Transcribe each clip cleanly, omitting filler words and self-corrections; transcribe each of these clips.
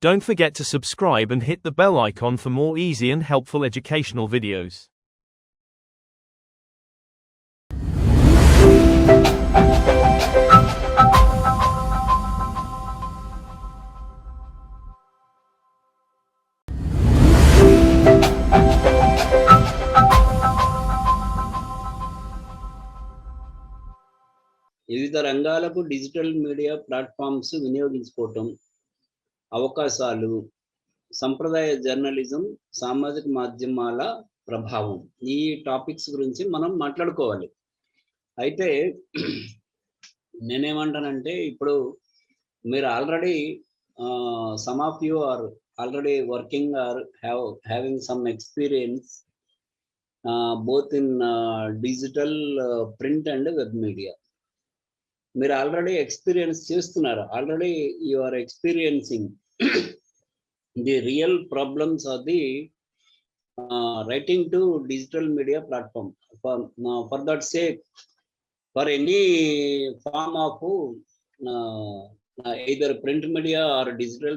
Don't forget to subscribe and hit the bell icon for more easy and helpful educational videos. వివిధ రంగాలకు digital media platforms వినియోగించుకోవటం, అవకాశాలు, సంప్రదాయ journalism, సామాజిక మాధ్యమాల ప్రభావం, ఈ టాపిక్స్ గురించి మనం మాట్లాడుకోవాలి. అయితే నేనేమంటానంటే, ఇప్పుడు మీరు already some of you are already working are having some experience both in digital, print and web media. మీరు ఆల్రెడీ ఎక్స్పీరియన్స్ చేస్తున్నారు. Already you are experiencing the real problems of the writing to digital media platform. For that sake, for any form of either print media or digital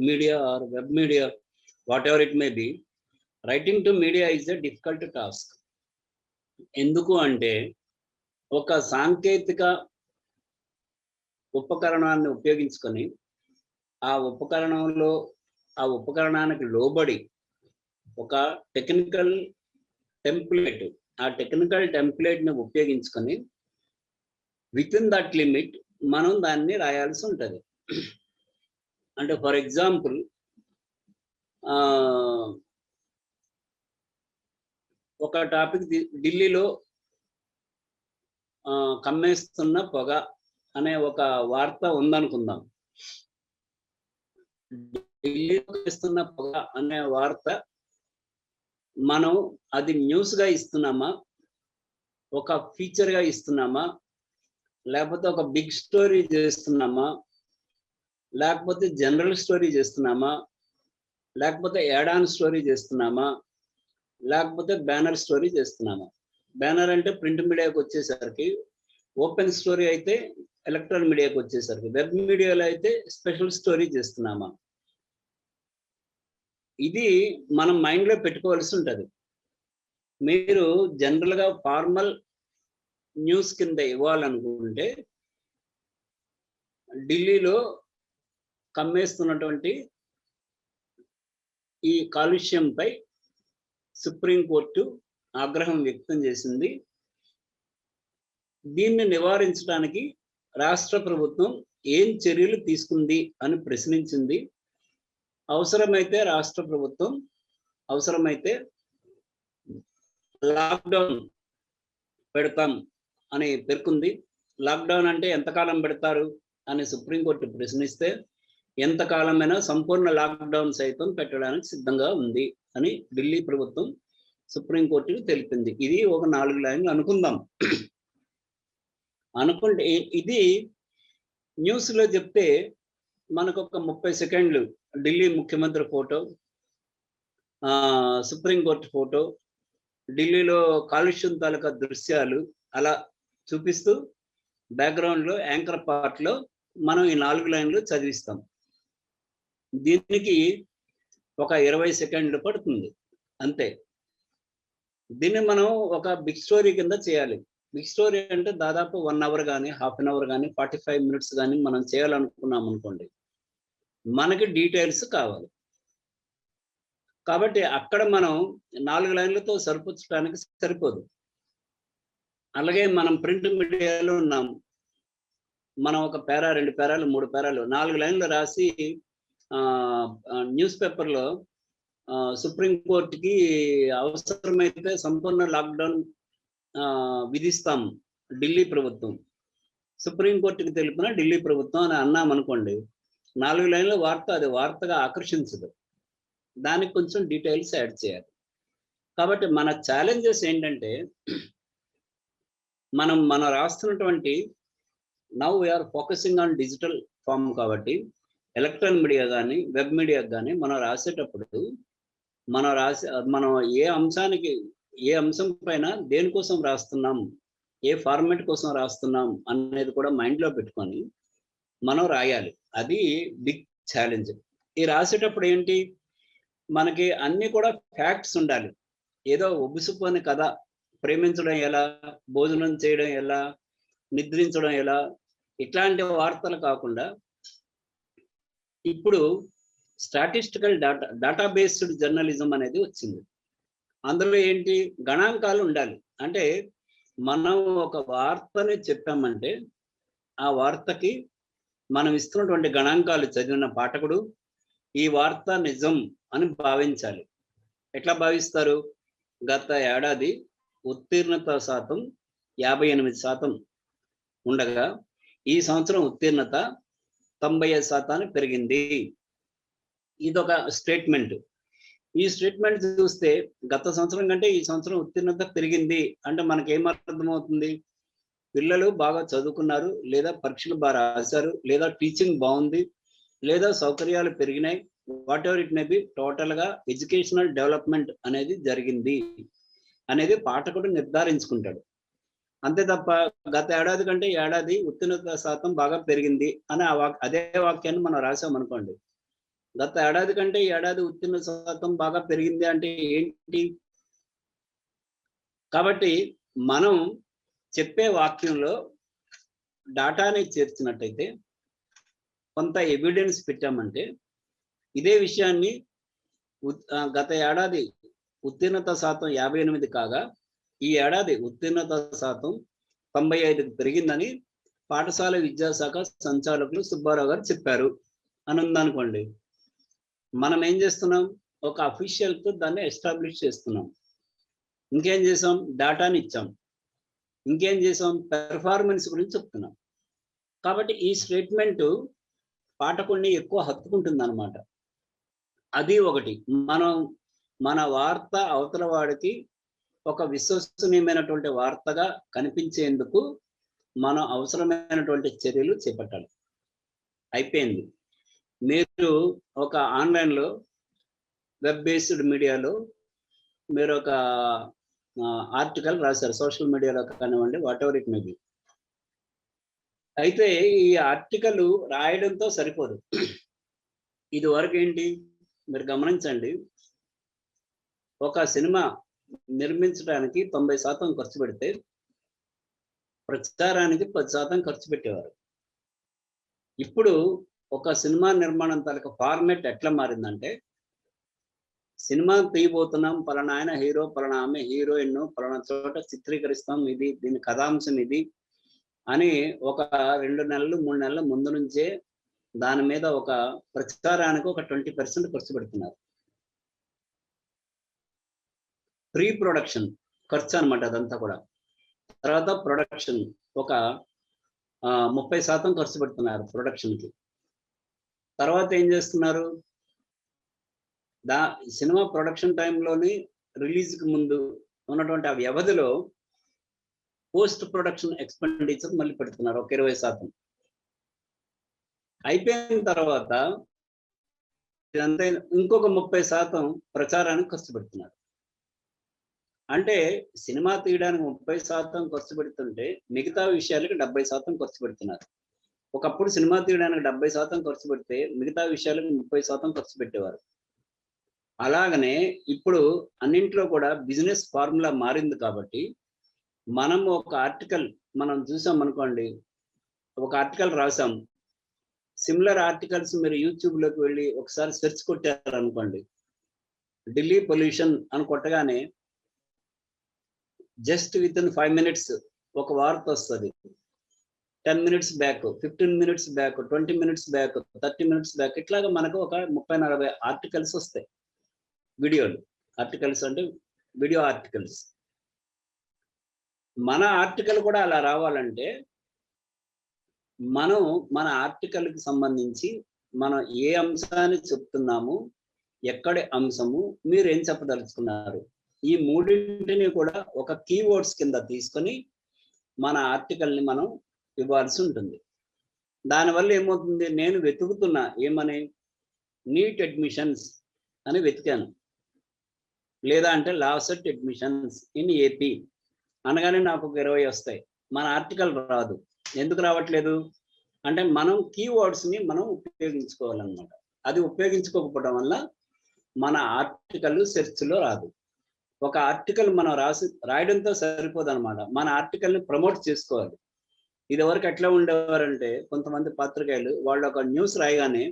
media or web media, whatever it may be, writing to media is a difficult task. ఎందుకు అంటే, ఒక సాంకేతిక ఉపకరణాన్ని ఉపయోగించుకొని ఆ ఉపకరణానికి లోబడి ఒక technical template, ఆ technical టెంప్లెట్ని ఉపయోగించుకొని విత్ ఇన్ దట్ లిమిట్ మనం దాన్ని రాయాల్సి ఉంటుంది. అంటే ఫర్ ఎగ్జాంపుల్, ఒక టాపిక్, ఢిల్లీలో కమ్మేస్తున్న పొగ అనే ఒక వార్త ఉందనుకుందాం. ఢిల్లీలో కమ్మేస్తున్న పొగ అనే వార్త మనం అది న్యూస్గా ఇస్తున్నామా, ఒక ఫీచర్గా ఇస్తున్నామా, లేకపోతే ఒక బిగ్ స్టోరీ చేస్తున్నామా, లేకపోతే జనరల్ స్టోరీ చేస్తున్నామా, లేకపోతే యాడ్ ఆన్ స్టోరీ చేస్తున్నామా, లేకపోతే బ్యానర్ స్టోరీ చేస్తున్నామా? బ్యానర్ అంటే ప్రింట్ మీడియాకి వచ్చేసరికి, ఓపెన్ స్టోరీ అయితే ఎలక్ట్రానిక్ మీడియాకి వచ్చేసరికి, వెబ్ మీడియాలో అయితే స్పెషల్ స్టోరీ చేస్తున్నామా? ఇది మనం మైండ్లో పెట్టుకోవాల్సి ఉంటుంది. మీరు జనరల్గా ఫార్మల్ న్యూస్ కింద ఇవ్వాలనుకుంటే, ఢిల్లీలో కమ్మేస్తున్నటువంటి ఈ కాలుష్యంపై సుప్రీంకోర్టు ఆగ్రహం వ్యక్తం చేసింది. దీన్ని నివారించడానికి రాష్ట్ర ప్రభుత్వం ఏం చర్యలు తీసుకుంది అని ప్రశ్నించింది. అవసరమైతే రాష్ట్ర ప్రభుత్వం లాక్డౌన్ పెడతాం అని పేర్కొంది. లాక్డౌన్ అంటే ఎంతకాలం పెడతారు అని సుప్రీంకోర్టు ప్రశ్నిస్తే, ఎంతకాలమైనా సంపూర్ణ లాక్డౌన్ సైతం పెట్టడానికి సిద్ధంగా ఉంది అని ఢిల్లీ ప్రభుత్వం సుప్రీంకోర్టుకు తెలిపింది. ఇది ఒక 4 లైన్లు అనుకుందాం. అనుకుంటే ఇది న్యూస్లో చెప్తే మనకు ఒక 30 సెకండ్లు ఢిల్లీ ముఖ్యమంత్రి ఫోటో, సుప్రీంకోర్టు ఫోటో, ఢిల్లీలో కాలుష్యం తాలూకా దృశ్యాలు అలా చూపిస్తూ బ్యాక్గ్రౌండ్లో యాంకర్ పార్ట్లో మనం ఈ 4 లైన్లు చదివిస్తాం. దీనికి ఒక 20 సెకండ్లు పడుతుంది అంతే. దీన్ని మనం ఒక బిగ్ స్టోరీ కింద చేయాలి. బిగ్ స్టోరీ అంటే దాదాపు 1 అవర్ కానీ, హాఫ్ అన్ అవర్ కానీ, 45 మినిట్స్ కానీ మనం చేయాలనుకున్నాం అనుకోండి, మనకి డీటెయిల్స్ కావాలి. కాబట్టి అక్కడ మనం 4 లైన్లతో సరిపుచ్చడానికి సరిపోదు. అలాగే మనం ప్రింట్ మీడియాలో ఉన్నాం, మనం ఒక పేరా, 2 పేరాలు, 3 పేరాలు, 4 లైన్లు రాసి న్యూస్ పేపర్లో సుప్రీంకోర్టుకి అవసరమైతే సంపూర్ణ లాక్డౌన్ విధిస్తాం ఢిల్లీ ప్రభుత్వం, సుప్రీంకోర్టుకి తెలిపిన ఢిల్లీ ప్రభుత్వం అని అన్నాం అనుకోండి, 4 లైన్ల వార్త అది వార్తగా ఆకర్షించదు. దానికి కొంచెం డీటెయిల్స్ యాడ్ చేయాలి. కాబట్టి మన ఛాలెంజెస్ ఏంటంటే, మనం రాస్తున్నటువంటి, now we are focusing on digital form కాబట్టి, ఎలక్ట్రానిక్ మీడియా కానీ, వెబ్ మీడియా కానీ మనం రాసేటప్పుడు మనం ఏ అంశం పైన దేనికోసం రాస్తున్నాం, ఏ ఫార్మాట్ కోసం రాస్తున్నాం అనేది కూడా మైండ్లో పెట్టుకొని మనం రాయాలి. అది బిగ్ ఛాలెంజ్. ఈ రాసేటప్పుడు ఏంటి, మనకి అన్ని కూడా ఫ్యాక్ట్స్ ఉండాలి. ఏదో ఒబుసుపోని కథ, ప్రేమించడం ఎలా, భోజనం చేయడం ఎలా, నిద్రించడం ఎలా, ఇట్లాంటి వార్తలు కాకుండా ఇప్పుడు స్టాటిస్టికల్ డేటా బేస్డ్ జర్నలిజం అనేది వచ్చింది. అందులో ఏంటి, గణాంకాలు ఉండాలి. అంటే మనం ఒక వార్తని చెప్పామంటే ఆ వార్తకి మనం ఇస్తున్నటువంటి గణాంకాలు చదివిన పాఠకుడు ఈ వార్త నిజం అని భావించాలి. ఎట్లా భావిస్తారు? గత ఏడాది ఉత్తీర్ణత శాతం 58% ఉండగా ఈ సంవత్సరం ఉత్తీర్ణత 95% పెరిగింది. ఇదొక స్టేట్మెంట్. ఈ స్టేట్మెంట్ చూస్తే గత సంవత్సరం కంటే ఈ సంవత్సరం ఉత్తీర్ణత పెరిగింది అంటే మనకేం అర్థమవుతుంది? పిల్లలు బాగా చదువుకున్నారు, లేదా పరీక్షలు బాగా రాశారు, లేదా టీచింగ్ బాగుంది, లేదా సౌకర్యాలు పెరిగినాయి, what ever it may be, total గా ఎడ్యుకేషనల్ డెవలప్మెంట్ అనేది జరిగింది అనేది పాఠకుడు నిర్ధారించుకుంటాడు. అంతే తప్ప గత ఏడాది కంటే ఏడాది ఉత్తీర్ణత శాతం బాగా పెరిగింది అని అదే వాక్యాన్ని మనం రాసామనుకోండి, గత ఏడాది కంటే ఏడాది ఉత్తీర్ణ శాతం బాగా పెరిగింది అంటే ఏంటి? కాబట్టి మనం చెప్పే వాక్యంలో డాటాని చేర్చినట్టయితే, కొంత ఎవిడెన్స్ పెట్టామంటే, ఇదే విషయాన్ని గత ఏడాది ఉత్తీర్ణత శాతం 58 కాగా ఈ ఏడాది ఉత్తీర్ణత శాతం 95కి పెరిగిందని పాఠశాల విద్యాశాఖ సంచాలకులు సుబ్బారావు గారు చెప్పారు అని ఉందనుకోండి, మనం ఏం చేస్తున్నాం? ఒక అఫీషియల్తో దాన్ని ఎస్టాబ్లిష్ చేస్తున్నాం. ఇంకేం చేసాం? డాటాని ఇచ్చాం. ఇంకేం చేసాం? పెర్ఫార్మెన్స్ గురించి చెప్తున్నాం. కాబట్టి ఈ స్టేట్మెంట్ పాఠకుడిని ఎక్కువ హత్తుకుంటుంది అనమాట. అది ఒకటి. మనం మన వార్త అవతల వాడికి ఒక విశ్వసనీయమైనటువంటి వార్తగా కనిపించేందుకు మనం అవసరమైనటువంటి చర్యలు చేపట్టాలి. అయిపోయింది. మీరు ఒక ఆన్లైన్లో వెబ్ బేస్డ్ మీడియాలో మీరు ఒక ఆర్టికల్ రాశారు, సోషల్ మీడియాలో కానివ్వండి, what ever it may be. అయితే ఈ ఆర్టికల్ రాయడంతో సరిపోదు. ఇది వరకు ఏంటి మీరు గమనించండి, ఒక సినిమా నిర్మించడానికి 90% ఖర్చు పెడితే ప్రచారానికి 10% ఖర్చు పెట్టేవారు. ఇప్పుడు ఒక సినిమా నిర్మాణం తాలూకా ఫార్మేట్ ఎట్లా మారిందంటే, సినిమా తీయబోతున్నాం, పలానా ఆయన హీరో, పలానా ఆమె హీరోయిన్, పలానా చోట చిత్రీకరిస్తాం, ఇది దీని కథాంశం ఇది అని ఒక 2 నెలలు 3 నెలల ముందు నుంచే దాని మీద ఒక ప్రచారానికి ఒక 20% ఖర్చు పెడుతున్నారు. ప్రీ ప్రొడక్షన్ ఖర్చు అనమాట అదంతా కూడా. తర్వాత ప్రొడక్షన్ ఒక 30% ఖర్చు పెడుతున్నారు ప్రొడక్షన్కి. తర్వాత ఏం చేస్తున్నారు? సినిమా ప్రొడక్షన్ టైంలోని రిలీజ్కి ముందు ఉన్నటువంటి ఆ వ్యవధిలో పోస్ట్ ప్రొడక్షన్ ఎక్స్పెండిచర్ మళ్ళీ పెడుతున్నారు ఒక 20%. అయిపోయిన తర్వాత ఇదంతా ఇంకొక 30% ప్రచారానికి ఖర్చు పెడుతున్నారు. అంటే సినిమా తీయడానికి 30% ఖర్చు పెడుతుంటే మిగతా విషయాలకి 70% ఖర్చు పెడుతున్నారు. ఒకప్పుడు సినిమా తీయడానికి 70% ఖర్చు పెడితే మిగతా విషయాలకు 30% ఖర్చు పెట్టేవారు. అలాగనే ఇప్పుడు అన్నింటిలో కూడా బిజినెస్ ఫార్ములా మారింది. కాబట్టి మనం ఒక ఆర్టికల్ మనం చూసాం అనుకోండి, ఒక ఆర్టికల్ రాసాం, సిమిలర్ ఆర్టికల్స్ మీరు యూట్యూబ్లోకి వెళ్ళి ఒకసారి సెర్చ్ కొట్టారు అనుకోండి, ఢిల్లీ పొల్యూషన్ అని కొట్టగానే జస్ట్ విత్ ఇన్ 5 minutes ఒక వార్త వస్తుంది. 10 minutes back, 15 minutes back, 20 minutes back, 30 minutes back, ఇట్లాగా మనకు ఒక 30-40 ఆర్టికల్స్ వస్తాయి. వీడియోలు ఆర్టికల్స్ అంటే వీడియో ఆర్టికల్స్. మన ఆర్టికల్ కూడా అలా రావాలంటే మనం మన ఆర్టికల్కి సంబంధించి మనం ఏ అంశాన్ని చెప్తున్నాము, ఎక్కడి అంశము, మీరు ఏం చెప్పదలుచుకున్నారు, ఈ మూడింటిని కూడా ఒక కీవర్డ్స్ కింద తీసుకొని మన ఆర్టికల్ని మనం ఇవ్వాల్సి ఉంటుంది. దానివల్ల ఏమవుతుంది, నేను వెతుకుతున్నా ఏమని, నీట్ అడ్మిషన్స్ అని వెతికాను, లేదా అంటే లాసెట్ అడ్మిషన్స్ ఇన్ ఏపీ అనగానే నాకు ఒక 20 వస్తాయి. మన ఆర్టికల్ రాదు. ఎందుకు రావట్లేదు అంటే మనం కీవర్డ్స్ని మనం ఉపయోగించుకోవాలన్నమాట. అది ఉపయోగించుకోకపోవడం వల్ల మన ఆర్టికల్ సెర్చ్లో రాదు. ఒక ఆర్టికల్ మనం రాయడంతో సరిపోదు అనమాట. మన ఆర్టికల్ని ప్రమోట్ చేసుకోవాలి. ఇదివరకు ఎట్లా ఉండేవారంటే కొంతమంది పాత్రికేయులు వాళ్ళు ఒక న్యూస్ రాయగానే,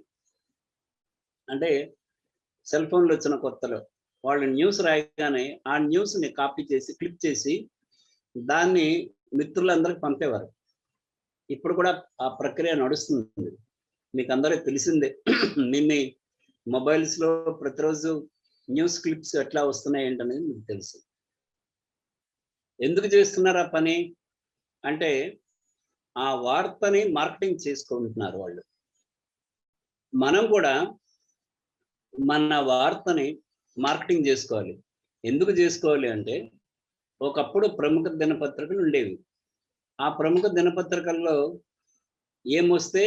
అంటే సెల్ ఫోన్లు వచ్చిన కొత్తలో వాళ్ళు న్యూస్ రాయగానే ఆ న్యూస్ని కాపీ చేసి క్లిక్ చేసి దాన్ని మిత్రులందరికీ పంపేవారు. ఇప్పుడు కూడా ఆ ప్రక్రియ నడుస్తుంది. మీకు అందరికీ తెలిసిందే. మీ మొబైల్స్లో ప్రతిరోజు న్యూస్ క్లిప్స్ ఎట్లా వస్తున్నాయి ఏంటనేది మీకు తెలుసు. ఎందుకు చేస్తున్నారు ఆ పని అంటే ఆ వార్తని మార్కెటింగ్ చేసుకుంటున్నారు వాళ్ళు. మనం కూడా మన వార్తని మార్కెటింగ్ చేసుకోవాలి. ఎందుకు చేసుకోవాలి అంటే ఒకప్పుడు ప్రముఖ దినపత్రికలు ఉండేవి. ఆ ప్రముఖ దినపత్రికల్లో ఏమొస్తే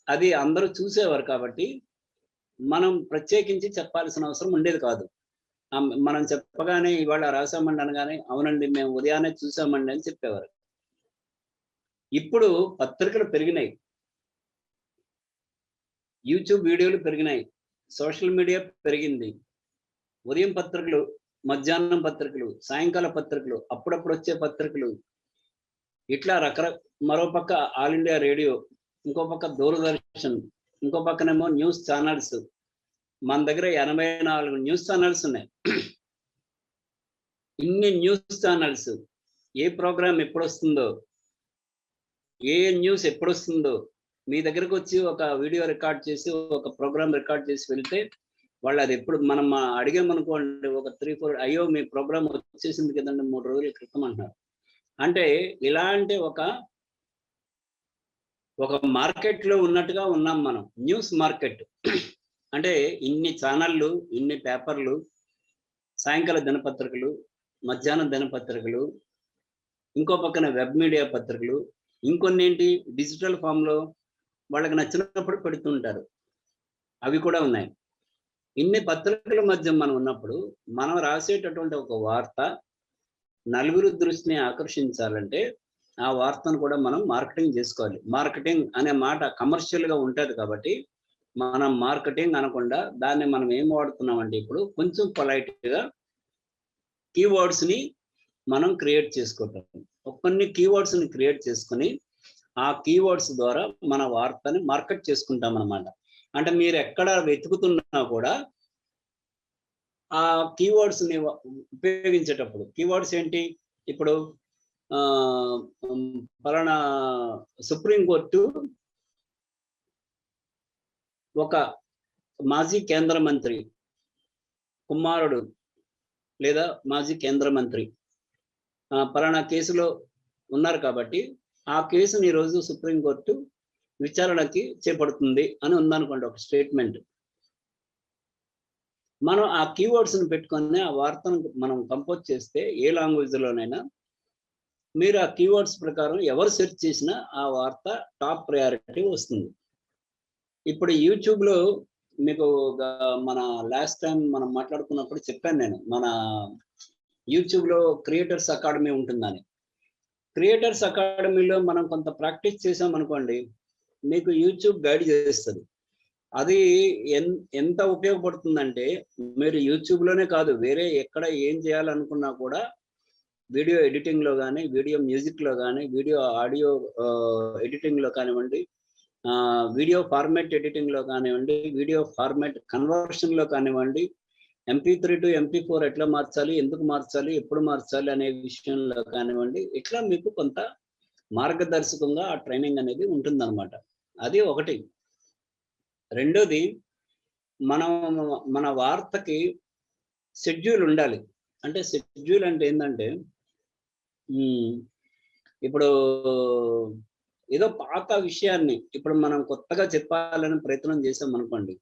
అది అందరూ చూసేవారు కాబట్టి మనం ప్రత్యేకించి చెప్పాల్సిన అవసరం ఉండేది కాదు. మనం చెప్పగానే ఇవాళ రాసామండి అనగానే అవునండి మేము ఉదయాన్నే చూసామండి అని చెప్పేవారు. ఇప్పుడు పత్రికలు పెరిగినాయి, యూట్యూబ్ వీడియోలు పెరిగినాయి, సోషల్ మీడియా పెరిగింది. ఉదయం పత్రికలు, మధ్యాహ్నం పత్రికలు, సాయంకాల పత్రికలు, అప్పుడప్పుడు వచ్చే పత్రికలు, ఇట్లా మరో పక్క ఆల్ ఇండియా రేడియో, ఇంకో పక్క దూరదర్శన్, ఇంకో పక్కనేమో న్యూస్ ఛానల్స్. మన దగ్గర 84 న్యూస్ ఛానల్స్ ఉన్నాయి. ఇన్ని న్యూస్ ఛానల్స్ ఏ ప్రోగ్రామ్ ఎప్పుడు వస్తుందో, ఏ న్యూస్ ఎప్పుడు వస్తుందో మీ దగ్గరకు వచ్చి ఒక వీడియో రికార్డ్ చేసి ఒక ప్రోగ్రామ్ రికార్డ్ చేసి వెళ్తే వాళ్ళు అది ఎప్పుడు మనం అడిగామనుకోండి ఒక 3-4 అయ్యో మీ ప్రోగ్రామ్ వచ్చేసింది కదండి 3 రోజుల క్రితం అంటున్నారు. అంటే ఇలాంటి ఒక మార్కెట్లో ఉన్నట్టుగా ఉన్నాం మనం. న్యూస్ మార్కెట్ అంటే ఇన్ని ఛానళ్ళు, ఇన్ని పేపర్లు, సాయంకాల దినపత్రికలు, మధ్యాహ్నం దినపత్రికలు, ఇంకో పక్కన వెబ్ మీడియా పత్రికలు, ఇంకొన్ని ఏంటి డిజిటల్ ఫామ్లో వాళ్ళకి నచ్చినప్పుడు పెడుతుంటారు, అవి కూడా ఉన్నాయి. ఇన్ని పత్రికల మధ్య మనం ఉన్నప్పుడు మనం రాసేటటువంటి ఒక వార్త నలుగురు దృష్టిని ఆకర్షించాలంటే ఆ వార్తను కూడా మనం మార్కెటింగ్ చేసుకోవాలి. మార్కెటింగ్ అనే మాట కమర్షియల్గా ఉంటుంది కాబట్టి మనం మార్కెటింగ్ అనకుండా దాన్ని మనం ఏం వాడుతున్నామంటే ఇప్పుడు కొంచెం పొలైట్గా కీవర్డ్స్ని మనం క్రియేట్ చేసుకోవటం. కొన్ని కీవర్డ్స్ని క్రియేట్ చేసుకుని ఆ కీవర్డ్స్ ద్వారా మన వార్తని మార్కెట్ చేసుకుంటాం అన్నమాట. అంటే మీరు ఎక్కడ వెతుకుతున్నా కూడా ఆ కీవర్డ్స్ని ఉపయోగించేటప్పుడు, కీవర్డ్స్ ఏంటి, ఇప్పుడు పలానా సుప్రీంకోర్టు ఒక మాజీ కేంద్ర మంత్రి కుమారుడు లేదా మాజీ కేంద్ర మంత్రి పలానా కేసులో ఉన్నారు కాబట్టి ఆ కేసుని ఈరోజు సుప్రీంకోర్టు విచారణకి చేపడుతుంది అని ఉందనుకోండి ఒక స్టేట్మెంట్. మనం ఆ కీవర్డ్స్ని పెట్టుకొని ఆ వార్తను మనం కంపోజ్ చేస్తే ఏ లాంగ్వేజ్లోనైనా మీరు ఆ కీవర్డ్స్ ప్రకారం ఎవరు సెర్చ్ చేసినా ఆ వార్త టాప్ ప్రయారిటీ వస్తుంది. ఇప్పుడు యూట్యూబ్లో మీకు మన లాస్ట్ టైం మనం మాట్లాడుకున్నప్పుడు చెప్పాను నేను, మన యూట్యూబ్లో క్రియేటర్స్ అకాడమీ ఉంటుందని. క్రియేటర్స్ అకాడమీలో మనం కొంత ప్రాక్టీస్ చేసాం అనుకోండి, మీకు యూట్యూబ్ గైడ్ చేస్తుంది. అది ఎంత ఉపయోగపడుతుందంటే మీరు యూట్యూబ్లోనే కాదు వేరే ఎక్కడ ఏం చేయాలనుకున్నా కూడా వీడియో ఎడిటింగ్లో కానీ, వీడియో మ్యూజిక్లో కానీ, వీడియో ఆడియో ఎడిటింగ్లో కానివ్వండి, వీడియో ఫార్మాట్ ఎడిటింగ్లో కానివ్వండి, వీడియో ఫార్మాట్ కన్వర్షన్లో కానివ్వండి, MP3 to MP4 ఎట్లా మార్చాలి, ఎందుకు మార్చాలి, ఎప్పుడు మార్చాలి అనే విషయంలో కానివ్వండి, ఇట్లా మీకు కొంత మార్గదర్శకంగా ఆ ట్రైనింగ్ అనేది ఉంటుందన్నమాట. అది ఒకటి. రెండోది, మన వార్తకి షెడ్యూల్ ఉండాలి. అంటే షెడ్యూల్ అంటే ఏంటంటే ఇప్పుడు ఏదో పాత విషయాన్ని ఇప్పుడు మనం కొత్తగా చెప్పాలని ప్రయత్నం చేసాం అనుకోండి,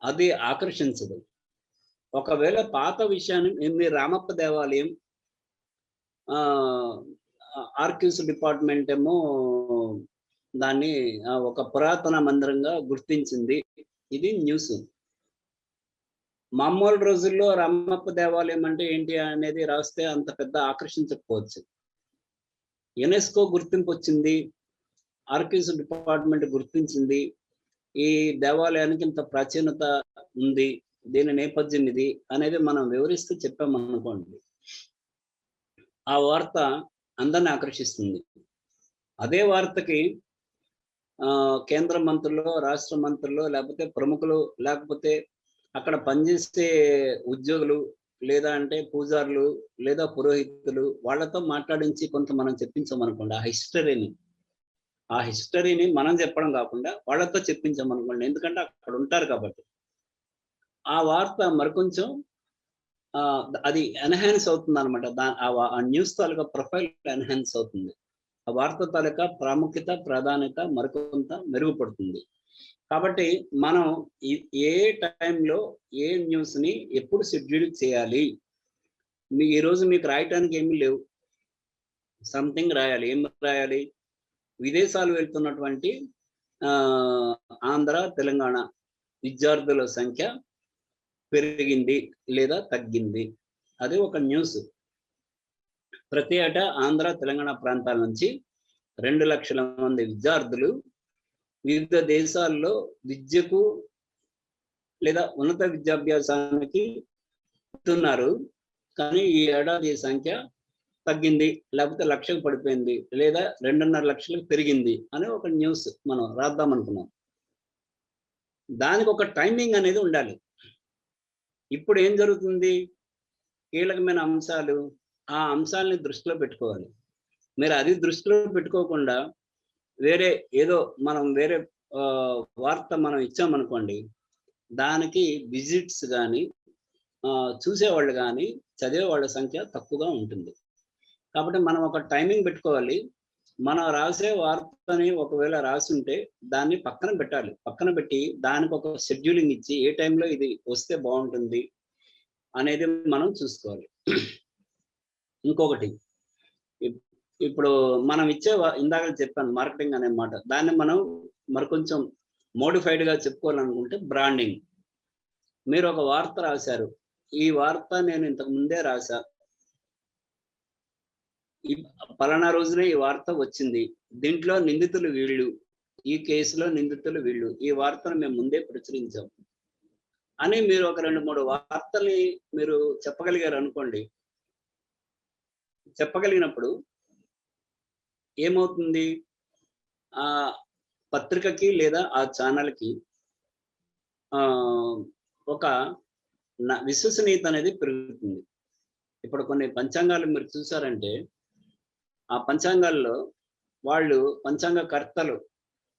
అది ఆకర్షించదు. ఒకవేళ పాత విషయాన్ని మీరు రామప్ప దేవాలయం ఆర్కీవ్స్ డిపార్ట్మెంట్ ఏమో దాన్ని ఒక పురాతన మందిరంగా గుర్తించింది, ఇది న్యూస్. మామూలు రోజుల్లో రామప్ప దేవాలయం అంటే ఏంటి అనేది రాస్తే అంత పెద్ద ఆకర్షించకపోవచ్చు. యునెస్కో గుర్తింపు వచ్చింది, ఆర్కీవ్స్ డిపార్ట్మెంట్ గుర్తించింది, ఈ దేవాలయానికి ఇంత ప్రాచీనత ఉంది, దీని నేపథ్యం ఇది అనేది మనం వివరిస్తూ చెప్పామనుకోండి, ఆ వార్త అందరిని ఆకర్షిస్తుంది. అదే వార్తకి కేంద్ర మంత్రులు, రాష్ట్ర మంత్రులు, లేకపోతే ప్రముఖులు, లేకపోతే అక్కడ పనిచేసే ఉద్యోగులు, లేదా అంటే పూజారులు, లేదా పురోహితులు, వాళ్ళతో మాట్లాడించి కొంత మనం చెప్పించామనుకోండి ఆ హిస్టరీని మనం చెప్పడం కాకుండా వాళ్ళతో చెప్పించామనుకోండి, ఎందుకంటే అక్కడ ఉంటారు కాబట్టి, ఆ వార్త మరికొంచెం అది ఎన్హాన్స్ అవుతుంది అనమాట. ఆ న్యూస్ తాలూకా ప్రొఫైల్ ఎన్హాన్స్ అవుతుంది. ఆ వార్త తాలూకా ప్రాముఖ్యత, ప్రాధాన్యత మరికొంత మెరుగుపడుతుంది. కాబట్టి మనం ఏ టైంలో ఏ న్యూస్ని ఎప్పుడు షెడ్యూల్ చేయాలి, ఈరోజు మీకు రాయటానికి ఏమీ లేవు, సంథింగ్ రాయాలి. ఏం రాయాలి? విదేశాలు వెళ్తున్నటువంటి ఆంధ్ర, తెలంగాణ విద్యార్థుల సంఖ్య పెరిగింది లేదా తగ్గింది, అది ఒక న్యూస్. ప్రతి ఏటా ఆంధ్ర, తెలంగాణ ప్రాంతాల నుంచి 2 లక్షల మంది విద్యార్థులు వివిధ దేశాల్లో విద్యకు లేదా ఉన్నత విద్యాభ్యాసానికి వెళ్తున్నారు. కానీ ఈ ఏడాది సంఖ్య తగ్గింది, లేకపోతే 1 లక్షకు పడిపోయింది, లేదా 2.5 లక్షలకు పెరిగింది అనే ఒక న్యూస్ మనం రాద్దాం అనుకున్నాం. దానికి ఒక టైమింగ్ అనేది ఉండాలి. ఇప్పుడు ఏం జరుగుతుంది? కీలకమైన అంశాలు, ఆ అంశాలని దృష్టిలో పెట్టుకోవాలి. మీరు అది దృష్టిలో పెట్టుకోకుండా వేరే వార్త మనం ఇచ్చామనుకోండి, దానికి విజిట్స్ కానీ, చూసేవాళ్ళు కానీ, చదివేవాళ్ళ సంఖ్య తక్కువగా ఉంటుంది. కాబట్టి మనం ఒక టైమింగ్ పెట్టుకోవాలి. మనం రాసే వార్తని ఒకవేళ రాసుంటే దాన్ని పక్కన పెట్టాలి. పక్కన పెట్టి దానికి ఒక షెడ్యూలింగ్ ఇచ్చి ఏ టైంలో ఇది వస్తే బాగుంటుంది అనేది మనం చూసుకోవాలి. ఇంకొకటి, ఇప్పుడు మనం ఇచ్చే ఇందాక చెప్పాను మార్కెటింగ్ అనే మాట, దాన్ని మనం మరికొంచెం మోడిఫైడ్గా చెప్పుకోవాలనుకుంటే బ్రాండింగ్. మీరు ఒక వార్త రాశారు, ఈ వార్త నేను ఇంతకు ముందే రాశా, పలానా రోజునే ఈ వార్త వచ్చింది, దీంట్లో నిందితులు వీళ్ళు, ఈ కేసులో నిందితులు వీళ్ళు, ఈ వార్తను మేము ముందే ప్రచురించాం అని మీరు ఒక 2-3 వార్తల్ని మీరు చెప్పగలిగారు అనుకోండి. చెప్పగలిగినప్పుడు ఏమవుతుంది? ఆ పత్రికకి లేదా ఆ ఛానల్కి ఒక విశ్వసనీయత అనేది పెరుగుతుంది. ఇప్పుడు కొన్ని పంచాంగాలు మీరు చూసారంటే, ఆ పంచాంగాల్లో పంచాంగ కర్తలు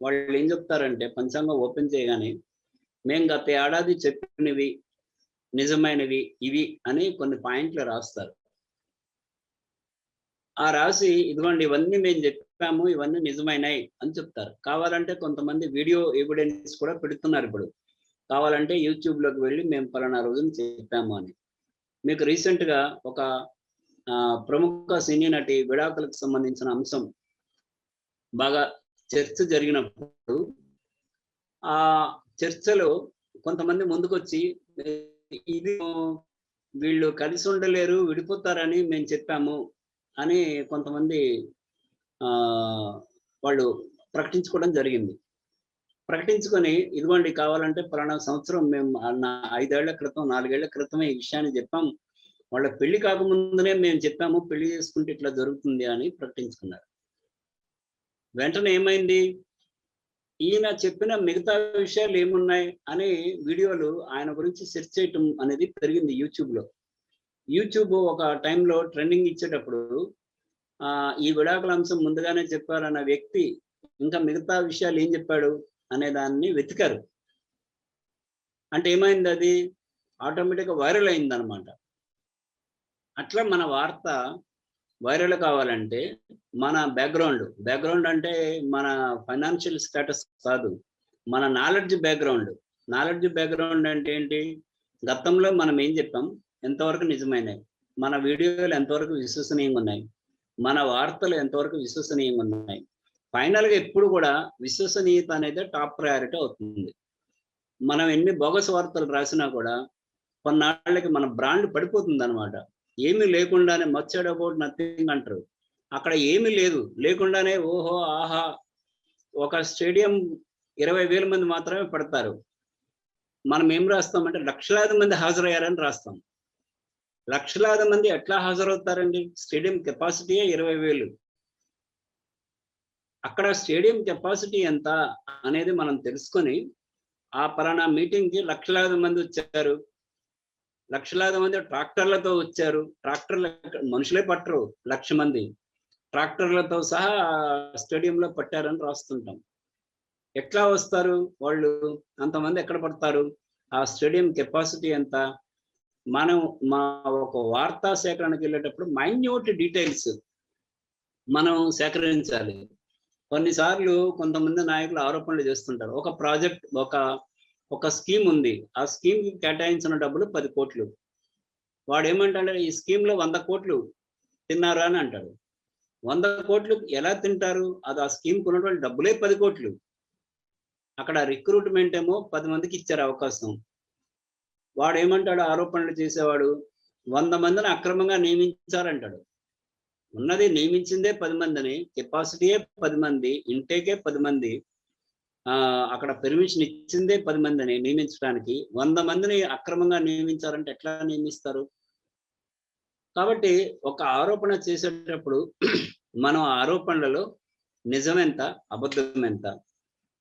వాళ్ళు ఏం చెప్తారంటే, పంచాంగం ఓపెన్ చేయగానే మేము గత ఏడాది చెప్పినవి నిజమైనవి ఇవి అని కొన్ని పాయింట్లు రాస్తారు. ఆ రాసి ఇదిగోండి ఇవన్నీ మేము చెప్పాము, ఇవన్నీ నిజమైనవి అని చెప్తారు. కావాలంటే కొంతమంది వీడియో ఎవిడెన్స్ కూడా పెడుతున్నారు. ఇప్పుడు కావాలంటే యూట్యూబ్లోకి వెళ్ళి మేము పలానా రోజున చెప్పాము అని. మీకు రీసెంట్గా ఒక ప్రముఖ సినీ నటి విడాకులకు సంబంధించిన అంశం బాగా చర్చ జరిగినప్పుడు, ఆ చర్చలో కొంతమంది ముందుకొచ్చి ఇది వీళ్ళు కలిసి ఉండలేరు, విడిపోతారని మేము చెప్పాము అని కొంతమంది వాళ్ళు ప్రకటించుకోవడం జరిగింది. ప్రకటించుకొని ఇదిగోండి కావాలంటే పలానా సంవత్సరం మేము 5 ఏళ్ల క్రితం 4 ఏళ్ల క్రితమే ఈ విషయాన్ని చెప్పాం, వాళ్ళ పెళ్లి కాకముందునే మేము చెప్పాము, పెళ్లి చేసుకుంటే ఇట్లా జరుగుతుంది అని ప్రకటించుకున్నారు. వెంటనే ఏమైంది? ఈయన చెప్పిన మిగతా విషయాలు ఏమున్నాయి అని వీడియోలు ఆయన గురించి సెర్చ్ చేయటం అనేది పెరిగింది యూట్యూబ్లో. యూట్యూబ్ ఒక టైంలో ట్రెండింగ్ ఇచ్చేటప్పుడు ఈ విడాకుల అంశం ముందుగానే చెప్పారన్న వ్యక్తి ఇంకా మిగతా విషయాలు ఏం చెప్పాడు అనే దాన్ని వెతికారు. అంటే ఏమైంది? అది ఆటోమేటిక్గా వైరల్ అయిందనమాట. అట్లా మన వార్త వైరల్ కావాలంటే మన బ్యాక్గ్రౌండ్ అంటే మన ఫైనాన్షియల్ స్టేటస్ కాదు, మన నాలెడ్జ్ బ్యాక్గ్రౌండ్ అంటే ఏంటి? గతంలో మనం ఏం చెప్పాం, ఎంతవరకు నిజమైనవి, మన వీడియోలు ఎంతవరకు విశ్వసనీయంగా ఉన్నాయి, మన వార్తలు ఎంతవరకు విశ్వసనీయంగా ఉన్నాయి. ఫైనల్గా ఎప్పుడు కూడా విశ్వసనీయత అనేది టాప్ ప్రయారిటీ అవుతుంది. మనం ఎన్ని బోగస్ వార్తలు రాసినా కూడా కొన్నాళ్ళకి మన బ్రాండ్ పడిపోతుంది అనమాట. ఏమీ లేకుండానే మచ్ అబౌట్ నథింగ్ అంటారు. అక్కడ ఏమీ లేకుండానే ఓహో ఆహా ఒక స్టేడియం 20,000 మంది మాత్రమే పడతారు. మనం ఏం రాస్తామంటే లక్షలాది మంది హాజరయ్యారని రాస్తాం. లక్షలాది మంది ఎట్లా హాజరవుతారండి? స్టేడియం కెపాసిటీయే 20,000. అక్కడ స్టేడియం కెపాసిటీ ఎంత అనేది మనం తెలుసుకొని ఆ పలానా మీటింగ్‌కి లక్షలాది మంది వచ్చారు. లక్షలాది మంది ట్రాక్టర్లతో వచ్చారు. మనుషులే పట్టరు 1,00,000 మంది. ట్రాక్టర్లతో సహా స్టేడియంలో పట్టారని రాస్తుంటాం. ఎట్లా వస్తారు వాళ్ళు? అంతమంది ఎక్కడ పడతారు? ఆ స్టేడియం కెపాసిటీ ఎంత? మనం ఒక వార్తా సేకరణకి వెళ్ళేటప్పుడు మైన్యూట్ డీటెయిల్స్ మనం సేకరించాలి. కొన్నిసార్లు కొంతమంది నాయకులు ఆరోపణలు చేస్తుంటారు. ఒక ప్రాజెక్ట్ ఒక స్కీమ్ ఉంది. ఆ స్కీమ్‌కి కేటాయించిన డబ్బులు 10 కోట్లు. వాడేమంటాడు? ఈ స్కీమ్‌లో 100 కోట్లు తిన్నారు అని అంటాడు. 100 కోట్లు ఎలా తింటారు? అది ఆ స్కీమ్‌కి ఉన్నటువంటి డబ్బులే 10 కోట్లు. అక్కడ రిక్రూట్‌మెంట్ ఏమో 10 మందికి ఇచ్చారు అవకాశం. వాడేమంటాడు ఆరోపణలు చేసేవాడు? 100 మందిని అక్రమంగా నియమించారంటాడు. ఉన్నది నియమించిందే 10 మందిని, కెపాసిటీయే 10 మంది, ఇంటేకే 10 మంది. అక్కడ పర్మిషన్ ఇచ్చిందే 10 మందిని నియమించడానికి. 100 మందిని అక్రమంగా నియమించారంటే ఎట్లా నియమిస్తారు? కాబట్టి ఒక ఆరోపణ చేసేటప్పుడు మనం ఆరోపణలలో నిజమెంత, అబద్ధం ఎంత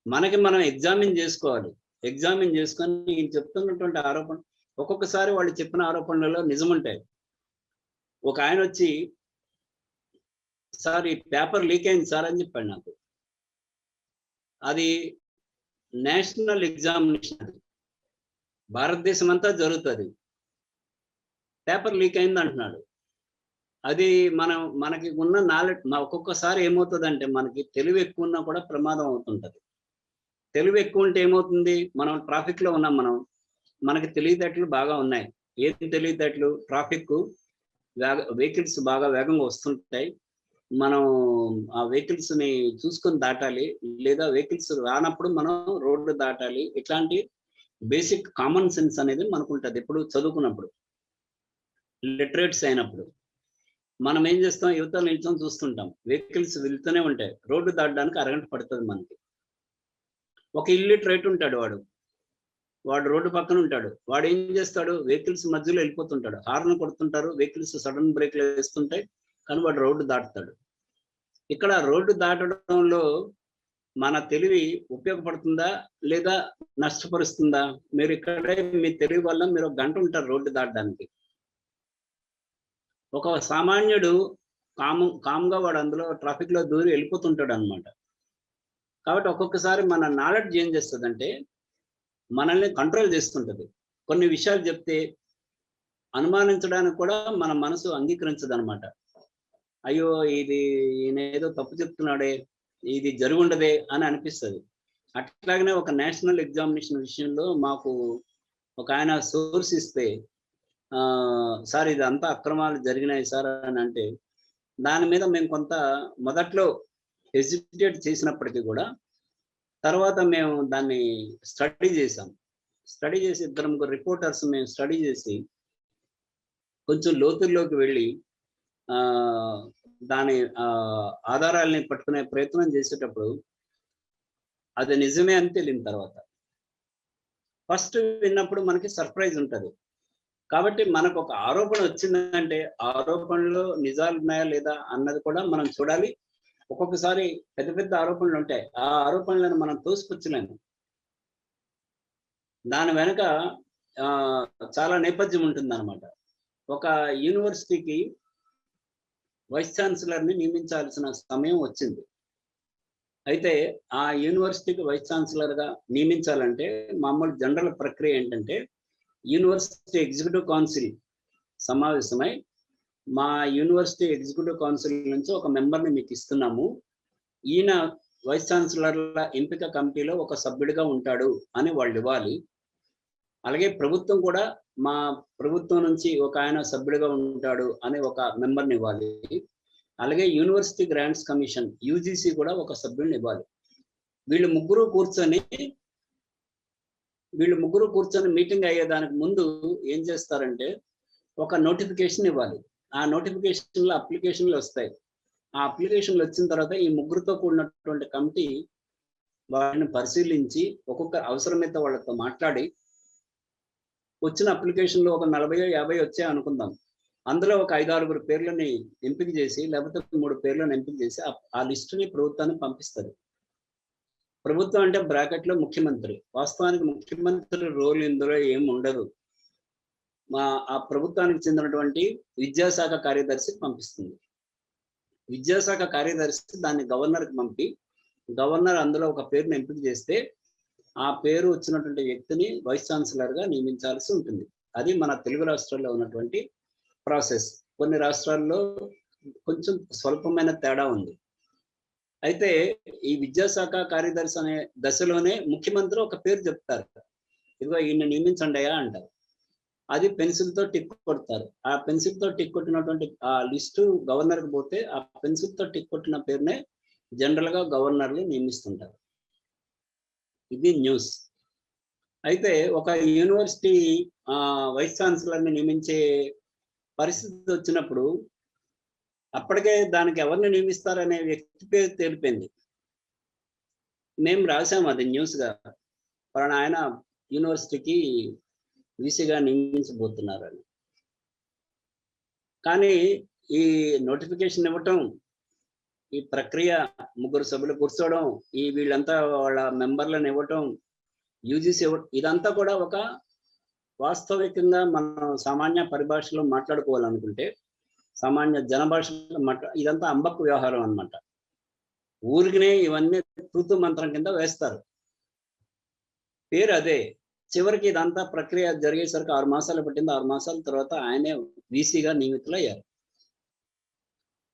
మనకి మనం ఎగ్జామిన్ చేసుకోవాలి. ఎగ్జామిన్ చేసుకొని నేను చెప్తున్నటువంటి ఆరోపణ ఒక్కొక్కసారి వాళ్ళు చెప్పిన ఆరోపణలలో నిజముంటాయి. ఒక ఆయన వచ్చి, సార్ ఈ పేపర్ లీక్ అయింది సార్ అని చెప్పాడు నాకు. అది నేషనల్ ఎగ్జామినేషన్, భారతదేశం అంతా జరుగుతుంది. పేపర్ లీక్ అయింది అంటున్నాడు. అది మనకి ఉన్న నాలెడ్జ్ ఒక్కొక్కసారి ఏమవుతుందంటే మనకి తెలివి ఎక్కువ ఉన్నా కూడా ప్రమాదం అవుతుంటది. తెలివి ఎక్కువ ఉంటే ఏమవుతుంది? మనం ట్రాఫిక్ లో ఉన్నాం. మనకి తెలివితేటలు బాగా ఉన్నాయి. ఏం తెలివితేటలు? ట్రాఫిక్ వెహికల్స్ బాగా వేగంగా వస్తుంటాయి. మనం ఆ వెహికల్స్ ని చూసుకొని దాటాలి, లేదా వెహికల్స్ రానప్పుడు మనం రోడ్డు దాటాలి. ఇట్లాంటి బేసిక్ కామన్ సెన్స్ అనేది మనకు ఉంటుంది. ఎప్పుడు చదువుకున్నప్పుడు, లిటరేట్స్ అయినప్పుడు మనం ఏం చేస్తాం? యువతలు నిల్చొని చూస్తుంటాం. వెహికల్స్ వెళ్తూనే ఉంటాయి. రోడ్డు దాటడానికి అరగంట పడుతుంది మనకి. ఒక ఇల్లిటరేట్ ఉంటాడు వాడు రోడ్డు పక్కన ఉంటాడు. వాడు ఏం చేస్తాడు? వెహికల్స్ మధ్యలో వెళ్ళిపోతుంటాడు. హార్న్ కొడుతుంటారు, వెహికల్స్ సడన్ బ్రేక్లు వేస్తుంటాయి, కానీ వాడు రోడ్డు దాటుతాడు. ఇక్కడ రోడ్డు దాటడంలో మన తెలివి ఉపయోగపడుతుందా లేదా నష్టపరుస్తుందా? మీరు ఇక్కడే మీ తెలివి వల్ల మీరు 1 గంట ఉంటారు రోడ్డు దాటడానికి. ఒక సామాన్యుడు కామ్గా వాడు అందులో ట్రాఫిక్ లో దూరి వెళ్ళిపోతుంటాడు అనమాట. కాబట్టి ఒక్కొక్కసారి మన నాలెడ్జ్ ఏం చేస్తుందంటే మనల్ని కంట్రోల్ చేస్తుంటది. కొన్ని విషయాలు చెప్తే అనుమానించడానికి కూడా మన మనసు అంగీకరించదు అనమాట. అయ్యో ఈయన ఏదో తప్పు చెప్తున్నాడే, ఇది జరుగుండదే అని అనిపిస్తుంది. అట్లాగనే ఒక నేషనల్ ఎగ్జామినేషన్ విషయంలో మాకు ఒక ఆయన సోర్స్ ఇస్తే, సార్ ఇదంతా అక్రమాలు జరిగినాయి సార్ అని అంటే, దాని మీద మేము కొంత మొదట్లో హెసిటేట్ చేసినప్పటికీ కూడా తర్వాత మేము దాన్ని స్టడీ చేసాం. స్టడీ చేసి 2-3 రిపోర్టర్స్ మేము స్టడీ చేసి కొంచెం లోతుల్లోకి వెళ్ళి దాని ఆధారాలని పట్టుకునే ప్రయత్నం చేసేటప్పుడు అది నిజమే అని తెలియని తర్వాత ఫస్ట్ విన్నప్పుడు మనకి సర్ప్రైజ్ ఉంటుంది. కాబట్టి మనకు ఒక ఆరోపణ వచ్చిందంటే ఆరోపణలో నిజాలు ఉన్నాయా లేదా అన్నది కూడా మనం చూడాలి. ఒక్కొక్కసారి పెద్ద ఆరోపణలు ఉంటాయి. ఆ ఆరోపణలను మనం తోసిపుచ్చలేము. దాని వెనక చాలా నేపథ్యం ఉంటుందన్నమాట. ఒక యూనివర్సిటీకి వైస్ ఛాన్సలర్ని నియమించాల్సిన సమయం వచ్చింది. అయితే ఆ యూనివర్సిటీకి వైస్ ఛాన్సలర్గా నియమించాలంటే మామూలు జనరల్ ప్రక్రియ ఏంటంటే, యూనివర్సిటీ ఎగ్జిక్యూటివ్ కౌన్సిల్ సమావేశమై మా యూనివర్సిటీ ఎగ్జిక్యూటివ్ కౌన్సిల్ నుంచి ఒక మెంబర్ని మీకు ఇస్తున్నాము, ఈయన వైస్ ఛాన్సలర్ల ఎంపిక కమిటీలో ఒక సభ్యుడిగా ఉంటాడు అని వాళ్ళు ఇవ్వాలి. అలాగే ప్రభుత్వం కూడా మా ప్రభుత్వం నుంచి ఒక ఆయన సభ్యుడిగా ఉంటాడు అని ఒక మెంబర్ని ఇవ్వాలి. అలాగే యూనివర్సిటీ గ్రాంట్స్ కమిషన్ యూజీసీ కూడా ఒక సభ్యుడిని ఇవ్వాలి. వీళ్ళు ముగ్గురు కూర్చొని మీటింగ్ అయ్యేదానికి ముందు ఏం చేస్తారంటే ఒక నోటిఫికేషన్ ఇవ్వాలి. ఆ నోటిఫికేషన్లో అప్లికేషన్లు వస్తాయి. ఆ అప్లికేషన్లు వచ్చిన తర్వాత ఈ ముగ్గురుతో కూడినటువంటి కమిటీ వాటిని పరిశీలించి ఒక్కొక్క అవసరమైతే వాళ్ళతో మాట్లాడి వచ్చిన అప్లికేషన్‌లో ఒక 40, 50 వచ్చాయి అనుకుందాం. అందులో ఒక 5, 6 పేర్లని ఎంపిక చేసి లేకపోతే 3 పేర్లను ఎంపిక చేసి ఆ లిస్ట్‌ని ప్రభుత్వానికి పంపిస్తది. ప్రభుత్వం అంటే బ్రాకెట్‌లో ముఖ్యమంత్రి. వాస్తవానికి ముఖ్యమంత్రి రోల్ ఇందులో ఏమి ఉండదు. ఆ ప్రభుత్వానికి చెందినటువంటి విద్యాశాఖ కార్యదర్శికి పంపిస్తుంది. విద్యాశాఖ కార్యదర్శి దాన్ని గవర్నర్‌కి పంపి, గవర్నర్ అందులో ఒక పేరుని ఎంపిక చేస్తే, ఆ పేరు వచ్చినటువంటి వ్యక్తిని వైస్ ఛాన్సలర్‌గా నియమించాల్సి ఉంటుంది. అది మన తెలుగు రాష్ట్రాల్లో ఉన్నటువంటి ప్రాసెస్. కొన్ని రాష్ట్రాల్లో కొంచెం స్వల్పమైన తేడా ఉంది. అయితే ఈ విద్యాశాఖ కార్యదర్శి అనే దశలోనే ముఖ్యమంత్రి ఒక పేరు చెప్తారు. ఇదిగో ఈయన్ని నియమించండయ్యా అంటారు. అది పెన్సిల్‌తో టిక్ కొడతారు. ఆ పెన్సిల్‌తో టిక్ కొట్టినటువంటి ఆ లిస్టు గవర్నర్‌కి పోతే, ఆ పెన్సిల్‌తో టిక్ కొట్టిన పేరునే జనరల్‌గా గవర్నర్‌లు నియమిస్తుంటారు. ఇది న్యూస్. అయితే ఒక యూనివర్సిటీ వైస్ ఛాన్సలర్‌ని నియమించే పరిస్థితి వచ్చినప్పుడు, అప్పటికే దానికి ఎవరిని నియమిస్తారనే వ్యక్తి పేరు తేలిపోయింది. మేము రాసాము అది న్యూస్‌గా. పలానా ఆయన యూనివర్సిటీకి వీసీగా నియమించబోతున్నారని. కానీ ఈ నోటిఫికేషన్ ఇవ్వటం, ఈ ప్రక్రియ, ముగ్గురు సభ్యులు కూర్చోవడం, వీళ్ళంతా వాళ్ళ మెంబర్లను ఇవ్వటం, యూజీసీ ఇదంతా కూడా ఒక వాస్తవికంగా మనం సామాన్య పరిభాషలో మాట్లాడుకోవాలనుకుంటే, సామాన్య జనభాషలో ఇదంతా అంబక్కు వ్యవహారం అన్నమాట. ఊరికినే ఇవన్నీ తూతు మంత్రం కింద వేస్తారు. పేరు అదే. చివరికి ఇదంతా ప్రక్రియ జరిగేసరికి 6 మాసాలు పట్టింది. 6 మాసాల తర్వాత ఆయనే వీసీగా నియమితులయ్యారు.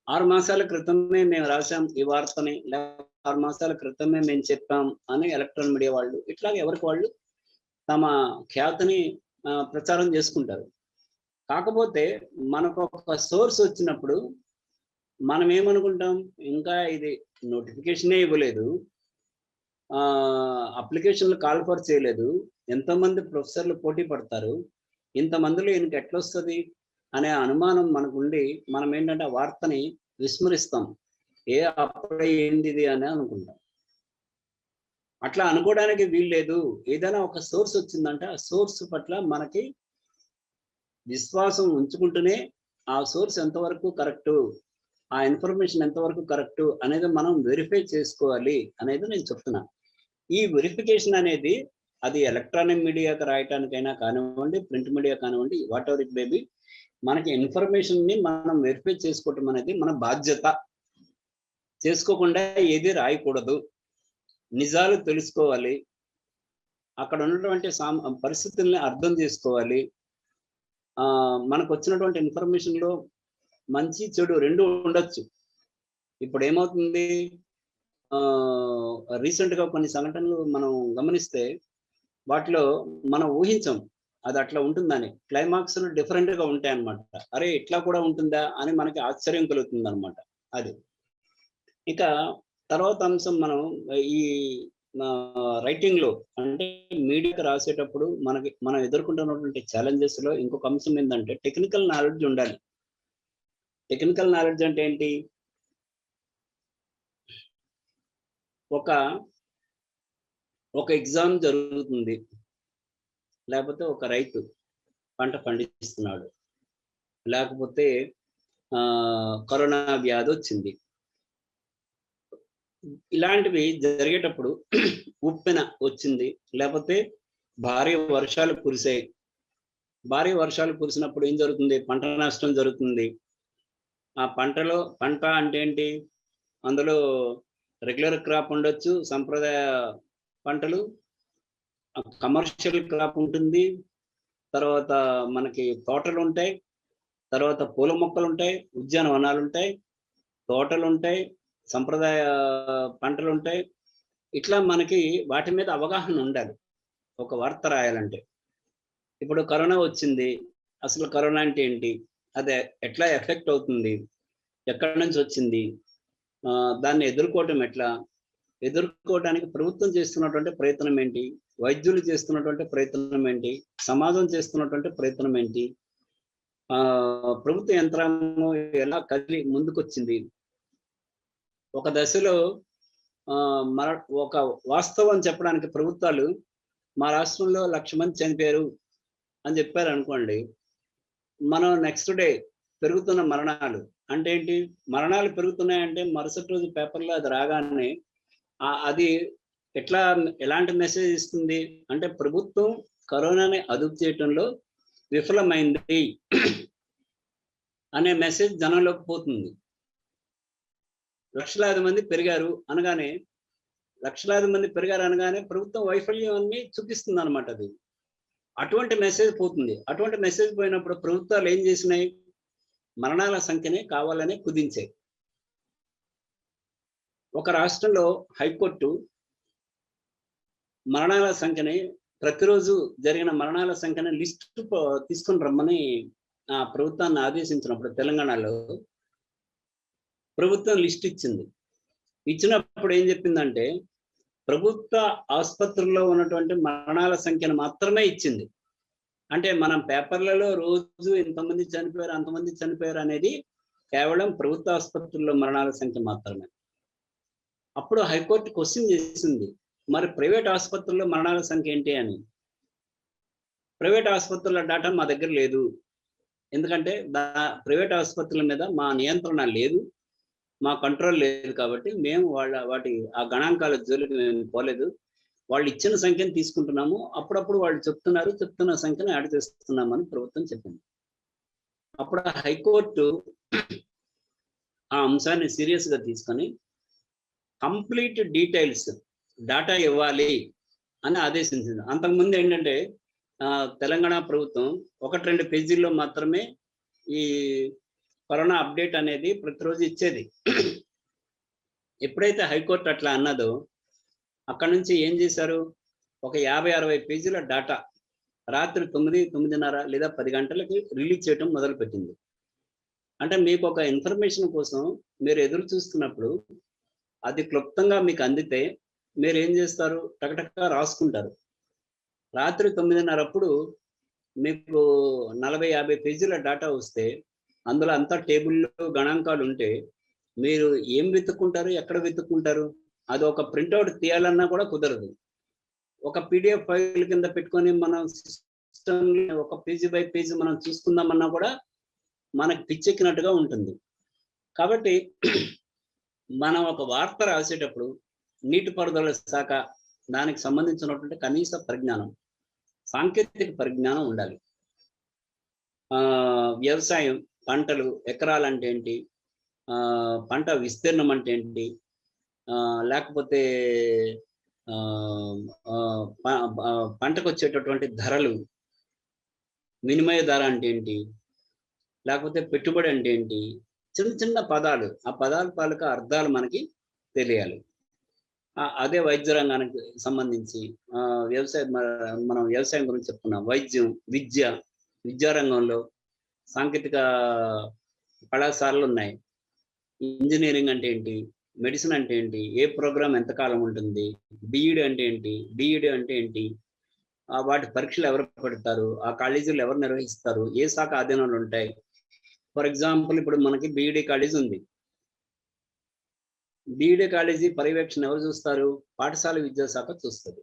6 మాసాల క్రితమే మేము రాసాం ఈ వార్తని, లేకపోతే 6 మాసాల క్రితమే మేము చెప్పాం అని ఎలక్ట్రానిక్ మీడియా వాళ్ళు ఇట్లాగే ఎవరికి వాళ్ళు తమ ఖ్యాతిని ప్రచారం చేసుకుంటారు. కాకపోతే మనకు ఒక సోర్స్ వచ్చినప్పుడు మనం ఏమనుకుంటాం, ఇంకా ఇది నోటిఫికేషనే ఇవ్వలేదు, అప్లికేషన్లు కాల్ ఫర్ చేయలేదు, ఎంతోమంది ప్రొఫెసర్లు పోటీ పడతారు, ఇంతమందిలో ఈయనకి ఎట్లొస్తుంది అనే అనుమానం మనకుండి మనం ఏంటంటే ఆ వార్తని విస్మరిస్తాం. అప్పుడే ఏంది ఇది అని అనుకుంటాం. అట్లా అనుకోవడానికి వీల్లేదు. ఏదైనా ఒక సోర్స్ వచ్చిందంటే ఆ సోర్స్ పట్ల మనకి విశ్వాసం ఉంచుకుంటూనే ఆ సోర్స్ ఎంతవరకు కరెక్టు, ఆ ఇన్ఫర్మేషన్ ఎంతవరకు కరెక్టు అనేది మనం వెరిఫై చేసుకోవాలి అనేది నేను చెప్తున్నా. ఈ వెరిఫికేషన్ అనేది అది ఎలక్ట్రానిక్ మీడియాకి రాయటానికైనా కానివ్వండి, ప్రింట్ మీడియా కానివ్వండి, what ever it may be, మనకి ఇన్ఫర్మేషన్ని మనం వెరిఫై చేసుకోవటం అనేది మన బాధ్యత. చేసుకోకుండా ఏది రాయకూడదు. నిజాలు తెలుసుకోవాలి. అక్కడ ఉన్నటువంటి పరిస్థితుల్ని అర్థం చేసుకోవాలి. మనకు వచ్చినటువంటి ఇన్ఫర్మేషన్‌లో మంచి, చెడు 2 ఉండొచ్చు. ఇప్పుడు ఏమవుతుంది, రీసెంట్‌గా కొన్ని సంఘటనలు మనం గమనిస్తే వాటిలో మనం ఊహించం అది అట్లా ఉంటుందని. క్లైమాక్స్‌లు డిఫరెంట్‌గా ఉంటాయన్నమాట. అరే! ఇట్లా కూడా ఉంటుందా అని మనకి ఆశ్చర్యం కలుగుతుందన్నమాట అది. ఇక తర్వాత అంశం మనం ఈ రైటింగ్‌లో అంటే మీడియాకి రాసేటప్పుడు మనం ఎదుర్కొంటున్నటువంటి ఛాలెంజెస్‌లో ఇంకొక అంశం ఏందంటే టెక్నికల్ నాలెడ్జ్ ఉండాలి. టెక్నికల్ నాలెడ్జ్ అంటే ఏంటి? ఒక ఎగ్జామ్ జరుగుతుంది. లేకపోతే ఒక రైతు పంట పండిస్తున్నాడు. లేకపోతే కరోనా వ్యాధి వచ్చింది. ఇలాంటివి జరిగేటప్పుడు ఉప్పెన వచ్చింది, లేకపోతే భారీ వర్షాలు కురిసాయి. భారీ వర్షాలు కురిసినప్పుడు ఏం జరుగుతుంది? పంట నష్టం జరుగుతుంది. ఆ పంట అంటే ఏంటి? అందులో రెగ్యులర్ క్రాప్ ఉండొచ్చు, సంప్రదాయ పంటలు, కమర్షియల్ క్రాప్ ఉంటుంది, తర్వాత మనకి తోటలు ఉంటాయి, తర్వాత పూల మొక్కలు ఉంటాయి, ఉద్యానవనాలు ఉంటాయి, తోటలు ఉంటాయి, సంప్రదాయ పంటలు ఉంటాయి. ఇట్లా మనకి వాటి మీద అవగాహన ఉండాలి ఒక వార్త రాయాలంటే. ఇప్పుడు కరోనా వచ్చింది. అసలు కరోనా అంటే ఏంటి? అది ఎట్లా ఎఫెక్ట్ అవుతుంది? ఎక్కడి నుంచి వచ్చింది? దాన్ని ఎదుర్కోవటం ఎట్లా? ఎదుర్కోవడానికి ప్రభుత్వం చేస్తున్నటువంటి ప్రయత్నం ఏంటి? వైద్యులు చేస్తున్నటువంటి ప్రయత్నం ఏంటి? సమాజం చేస్తున్నటువంటి ప్రయత్నం ఏంటి? ప్రభుత్వ యంత్రాంగం ఎలా కదిలి ముందుకొచ్చింది? ఒక దశలో మన ఒక వాస్తవం చెప్పడానికి ప్రభుత్వాలు మా రాష్ట్రంలో 1,00,000 మంది చనిపోయారు అని చెప్పారు అనుకోండి, మనం నెక్స్ట్ డే పెరుగుతున్న మరణాలు అంటే ఏంటి? మరణాలు పెరుగుతున్నాయంటే మరుసటి రోజు పేపర్‌లో అది రాగానే అది ఎలాంటి మెసేజ్ ఇస్తుంది అంటే, ప్రభుత్వం కరోనాని అదుపు చేయటంలో విఫలమైంది అనే మెసేజ్ జనంలోకి పోతుంది. లక్షలాది మంది పెరిగారు అనగానే, లక్షలాది మంది పెరిగారు అనగానే ప్రభుత్వం వైఫల్యాన్ని చూపిస్తుంది అనమాట అది. అటువంటి మెసేజ్ పోతుంది. అటువంటి మెసేజ్ పోయినప్పుడు ప్రభుత్వాలు ఏం చేసినాయి? మరణాల సంఖ్యని కావాలనే కుదించాయి. ఒక రాష్ట్రంలో హైకోర్టు మరణాల సంఖ్యని, ప్రతిరోజు జరిగిన మరణాల సంఖ్యని లిస్టు తీసుకొని రమ్మని ప్రభుత్వాన్ని ఆదేశించినప్పుడు తెలంగాణలో ప్రభుత్వం లిస్ట్ ఇచ్చింది. ఇచ్చినప్పుడు ఏం చెప్పిందంటే, ప్రభుత్వ ఆసుపత్రుల్లో ఉన్నటువంటి మరణాల సంఖ్యను మాత్రమే ఇచ్చింది. అంటే మనం పేపర్లలో రోజు ఇంతమంది చనిపోయారు, అంతమంది చనిపోయారు అనేది కేవలం ప్రభుత్వ ఆసుపత్రుల్లో మరణాల సంఖ్య మాత్రమే. అప్పుడు హైకోర్టు క్వశ్చన్ చేసింది, మరి ప్రైవేట్ ఆసుపత్రుల్లో మరణాల సంఖ్య ఏంటి అని. ప్రైవేట్ ఆసుపత్రుల డేటా మా దగ్గర లేదు, ఎందుకంటే ప్రైవేట్ ఆసుపత్రుల మీద మా నియంత్రణ లేదు, మా కంట్రోల్ లేదు, కాబట్టి మేము వాటి ఆ గణాంకాల జోలికి మేము పోలేదు. వాళ్ళు ఇచ్చిన సంఖ్యను తీసుకుంటున్నాము, అప్పుడప్పుడు వాళ్ళు చెప్తున్న సంఖ్యను యాడ్ చేస్తున్నామని ప్రభుత్వం చెప్పింది. అప్పుడు హైకోర్టు ఆ అంశాన్ని సీరియస్ గా తీసుకొని కంప్లీట్ డీటెయిల్స్ డేటా ఇవ్వాలి అని ఆదేశించింది. అంతకుముందు ఏంటంటే తెలంగాణ ప్రభుత్వం 1-2 పేజీల్లో మాత్రమే ఈ కరోనా అప్డేట్ అనేది ప్రతిరోజు ఇచ్చేది. ఎప్పుడైతే హైకోర్టు అట్లా అన్నదో, అక్కడ నుంచి ఏం చేశారు? ఒక 50-60 పేజీల డేటా రాత్రి 9-9:30 లేదా 10 గంటలకి రిలీజ్ చేయడం మొదలుపెట్టింది. అంటే మీకు ఒక ఇన్ఫర్మేషన్ కోసం మీరు ఎదురు చూస్తున్నప్పుడు అది క్లుప్తంగా మీకు అందితే మీరు ఏం చేస్తారు? టకటక రాసుకుంటారు. రాత్రి 9:30 అప్పుడు మీకు 40-50 పేజీల డేటా వస్తే, అందులో అంతా టేబుల్లో గణాంకాలు ఉంటే మీరు ఏం వెతుక్కుంటారు? ఎక్కడ వెతుక్కుంటారు? అది ఒక ప్రింట్అవుట్ తీయాలన్నా కూడా కుదరదు. ఒక పీడిఎఫ్ ఫైల్ కింద పెట్టుకొని మనం సిస్టంలో ఒక పేజీ బై పేజీ మనం చూసుకుందామన్నా కూడా మనకు పిచ్చెక్కినట్టుగా ఉంటుంది. కాబట్టి మనం ఒక వార్త రాసేటప్పుడు నీటిపారుదల శాఖ దానికి సంబంధించినటువంటి కనీస పరిజ్ఞానం, సాంకేతిక పరిజ్ఞానం ఉండాలి. వ్యవసాయం, పంటలు, ఎకరాలంటే ఏంటి, పంట విస్తీర్ణం అంటే ఏంటి, లేకపోతే పంటకు వచ్చేటటువంటి ధరలు, వినిమయ ధర అంటే ఏంటి, లేకపోతే పెట్టుబడి అంటే ఏంటి, చిన్న చిన్న పదాలు, ఆ పదాల తాలూకా అర్థాలు మనకి తెలియాలి. అదే వైద్య రంగానికి సంబంధించి మనం వ్యవసాయం గురించి చెప్పుకున్నాం. వైద్యం, విద్యారంగంలో సాంకేతిక కళాశాలలు ఉన్నాయి. ఇంజనీరింగ్ అంటే ఏంటి, మెడిసిన్ అంటే ఏంటి, ఏ ప్రోగ్రామ్ ఎంతకాలం ఉంటుంది, బిఈడి అంటే ఏంటి, డిఈడి అంటే ఏంటి, వాటి పరీక్షలు ఎవరు పెడతారు, ఆ కాలేజీలు ఎవరు నిర్వహిస్తారు, ఏ శాఖ ఆధీనంలో ఉంటాయి. ఫర్ ఎగ్జాంపుల్ ఇప్పుడు మనకి బిఈడి కాలేజ్ ఉంది. బిఈడి కాలేజీ పర్యవేక్షణ ఎవరు చూస్తారు? పాఠశాల విద్యాశాఖ చూస్తుంది.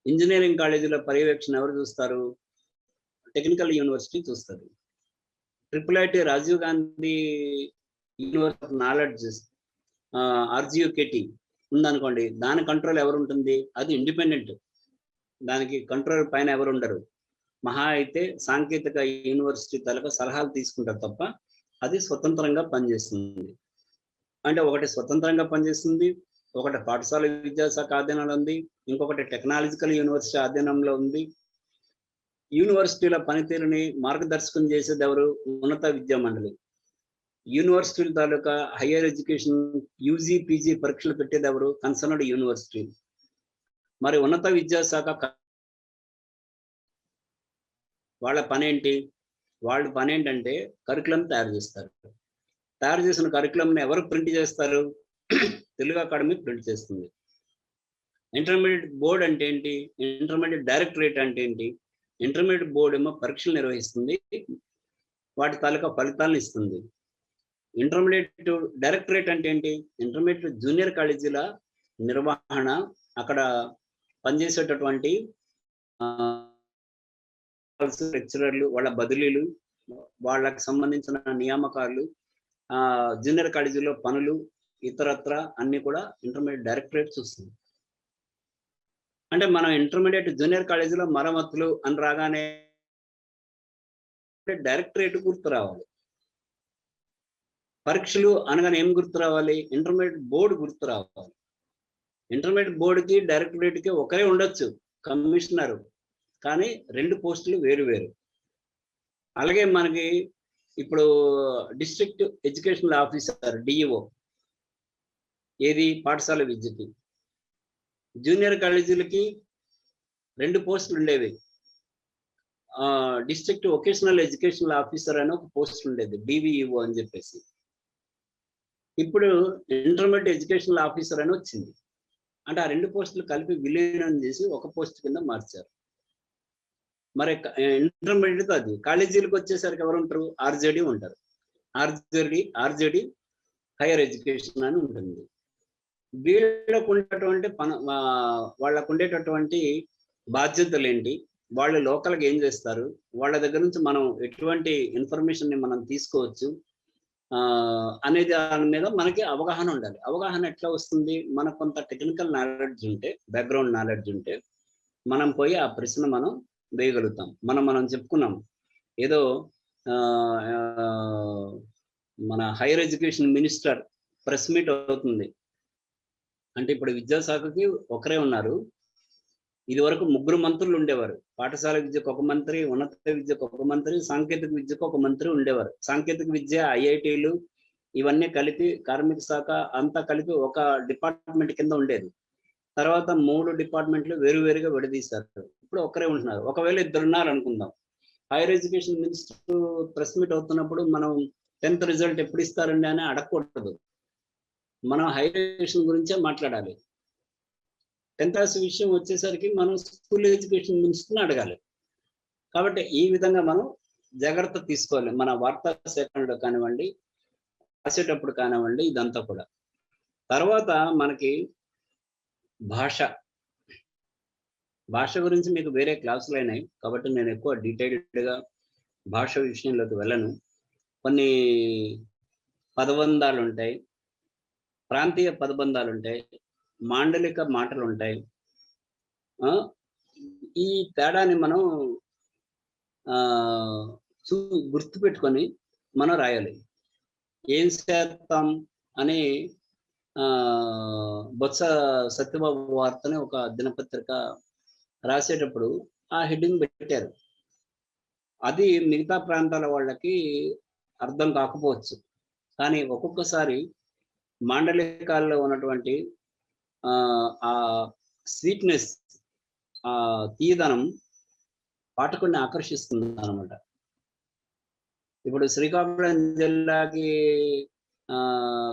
ఇంజనీరింగ్ కాలేజీలో పర్యవేక్షణ ఎవరు చూస్తారు? టెక్నికల్ యూనివర్సిటీ చూస్తుంది. IIIT Rajiv Gandhi university of knowledge RGUKT ఉందనుకోండి, దాని కంట్రోల్ ఎవరు ఉంటుంది? అది ఇండిపెండెంట్, దానికి కంట్రోల్ పైన ఎవరు ఉండరు. మహా అయితే సాంకేతిక యూనివర్సిటీ తలకు సలహాలు తీసుకుంటారు తప్ప అది స్వతంత్రంగా పనిచేస్తుంది. అంటే ఒకటి స్వతంత్రంగా పనిచేస్తుంది, ఒకటి పాఠశాల విద్యాశాఖ ఆధీనంలో ఉంది, ఇంకొకటి టెక్నాలజికల్ యూనివర్సిటీ ఆధీనంలో ఉంది. యూనివర్సిటీల పనితీరుని మార్గదర్శకం చేసేది ఎవరు? ఉన్నత విద్యా మండలి. యూనివర్సిటీల తాలూకా హైయర్ ఎడ్యుకేషన్ UG PG పరీక్షలు పెట్టేది ఎవరు? Concerned university. మరి ఉన్నత విద్యాశాఖ వాళ్ళ పని ఏంటి? వాళ్ళ పని ఏంటంటే కరికులం తయారు చేస్తారు. తయారు చేసిన కరికులంని ఎవరు ప్రింట్ చేస్తారు? తెలుగు అకాడమీ ప్రింట్ చేస్తుంది. ఇంటర్మీడియట్ బోర్డ్ అంటే ఏంటి? ఇంటర్మీడియట్ డైరెక్టరేట్ అంటే ఏంటి? ఇంటర్మీడియట్ బోర్డు ఏమో పరీక్షలు నిర్వహిస్తుంది, వాటి తాలూకా ఫలితాలను ఇస్తుంది. ఇంటర్మీడియట్ డైరెక్టరేట్ అంటే ఏంటి? ఇంటర్మీడియట్ జూనియర్ కాలేజీల నిర్వహణ, అక్కడ పనిచేసేటటువంటి లెక్చరర్లు, వాళ్ళ బదిలీలు, వాళ్ళకి సంబంధించిన నియామకాలు, జూనియర్ కాలేజీలో పనులు, ఇతరత్ర అన్ని కూడా ఇంటర్మీడియట్ డైరెక్టరేట్ చూస్తుంది. అంటే మనం ఇంటర్మీడియట్ జూనియర్ కాలేజీలో మరమ్మతులు అని రాగానే డైరెక్టరేట్ గుర్తు రావాలి. పరీక్షలు అనగానే ఏం గుర్తు రావాలి? ఇంటర్మీడియట్ బోర్డు గుర్తు రావాలి. ఇంటర్మీడియట్ బోర్డుకి డైరెక్టరేట్కి ఒకరే ఉండొచ్చు, కమిషనర్, కానీ 2 పోస్టులు వేరు వేరు. అలాగే మనకి ఇప్పుడు డిస్ట్రిక్ట్ ఎడ్యుకేషనల్ ఆఫీసర్ డిఈఓ, ఏది పాఠశాల విద్యకి. జూనియర్ కాలేజీలకి 2 పోస్టులు ఉండేవి. డిస్ట్రిక్ట్ వొకేషనల్ ఎడ్యుకేషనల్ ఆఫీసర్ అని ఒక పోస్ట్ ఉండేది, డివిఈఓ అని చెప్పేసి. ఇప్పుడు ఇంటర్మీడియట్ ఎడ్యుకేషనల్ ఆఫీసర్ అని వచ్చింది. అంటే ఆ 2 పోస్టులు కలిపి విలీనం చేసి ఒక పోస్ట్ కింద మార్చారు. మరి ఇంటర్మీడియట్ అది. కాలేజీలకు వచ్చేసరికి ఎవరు ఉంటారు? ఆర్జేడి ఉంటారు. ఆర్జేడి హైయర్ ఎడ్యుకేషన్ అని ఉంటుంది. వీళ్ళకు ఉండేటువంటి వాళ్ళకు ఉండేటటువంటి బాధ్యతలు ఏంటి, వాళ్ళు లోకల్గా ఏం చేస్తారు, వాళ్ళ దగ్గర నుంచి మనం ఎటువంటి ఇన్ఫర్మేషన్ ని మనం తీసుకోవచ్చు అనేది దాని మీద మనకి అవగాహన ఉండాలి. అవగాహన ఎట్లా వస్తుంది? మనకు కొంత టెక్నికల్ నాలెడ్జ్ ఉంటే, బ్యాక్గ్రౌండ్ నాలెడ్జ్ ఉంటే మనం పోయి ఆ ప్రశ్న మనం వేయగలుగుతాం. మనం చెప్పుకున్నాం, ఏదో మన higher education minister press meet అవుతుంది అంటే, ఇప్పుడు విద్యాశాఖకి ఒకరే ఉన్నారు. ఇది వరకు 3 మంత్రులు ఉండేవారు. పాఠశాల విద్యకు ఒక మంత్రి, ఉన్నత విద్యకు ఒక మంత్రి, సాంకేతిక విద్యకు ఒక మంత్రి ఉండేవారు. సాంకేతిక విద్య, ఐఐటీలు ఇవన్నీ కలిపి, కార్మిక శాఖ అంతా కలిపి ఒక డిపార్ట్మెంట్ కింద ఉండేది. తర్వాత 3 డిపార్ట్మెంట్లు వేరువేరుగా విడదీశారు. ఇప్పుడు ఒకరే ఉంటున్నారు. ఒకవేళ 2 ఉన్నారు అనుకుందాం. Higher education minister press meet అవుతున్నప్పుడు మనం 10th రిజల్ట్ ఎప్పుడు ఇస్తారండి అని అడగకూడదు. మనం హైయర్ ఎడ్యుకేషన్ గురించే మాట్లాడాలి. 10th క్లాస్ విషయం వచ్చేసరికి మనం స్కూల్ ఎడ్యుకేషన్ మినిస్టర్ని అడగాలి. కాబట్టి ఈ విధంగా మనం జాగ్రత్త తీసుకోవాలి. మన వార్తా సేకరణలో కానివ్వండి, రాసేటప్పుడు కానివ్వండి, ఇదంతా కూడా. తర్వాత మనకి భాష గురించి మీకు వేరే క్లాసులు అయినాయి కాబట్టి నేను ఎక్కువ డీటెయిల్డ్గా భాష విషయంలోకి వెళ్ళను. కొన్ని పదబంధాలు ఉంటాయి, ప్రాంతీయ పదబంధాలు ఉంటాయి, మాండలిక మాటలు ఉంటాయి. ఈ తేడాని మనం గుర్తుపెట్టుకొని మనం రాయాలి. ఏం చేస్తాం అని బొత్స సత్యబాబు వార్తని ఒక దినపత్రిక రాసేటప్పుడు ఆ హెడ్డింగ్ పెట్టారు. అది మిగతా ప్రాంతాల వాళ్ళకి అర్థం కాకపోవచ్చు, కానీ ఒక్కొక్కసారి మాండలికాల్లో ఉన్నటువంటి ఆ స్వీట్నెస్, ఆ తీయదనం పాఠకుడిని ఆకర్షిస్తుంది అన్నమాట. ఇప్పుడు శ్రీకాకుళం జిల్లాకి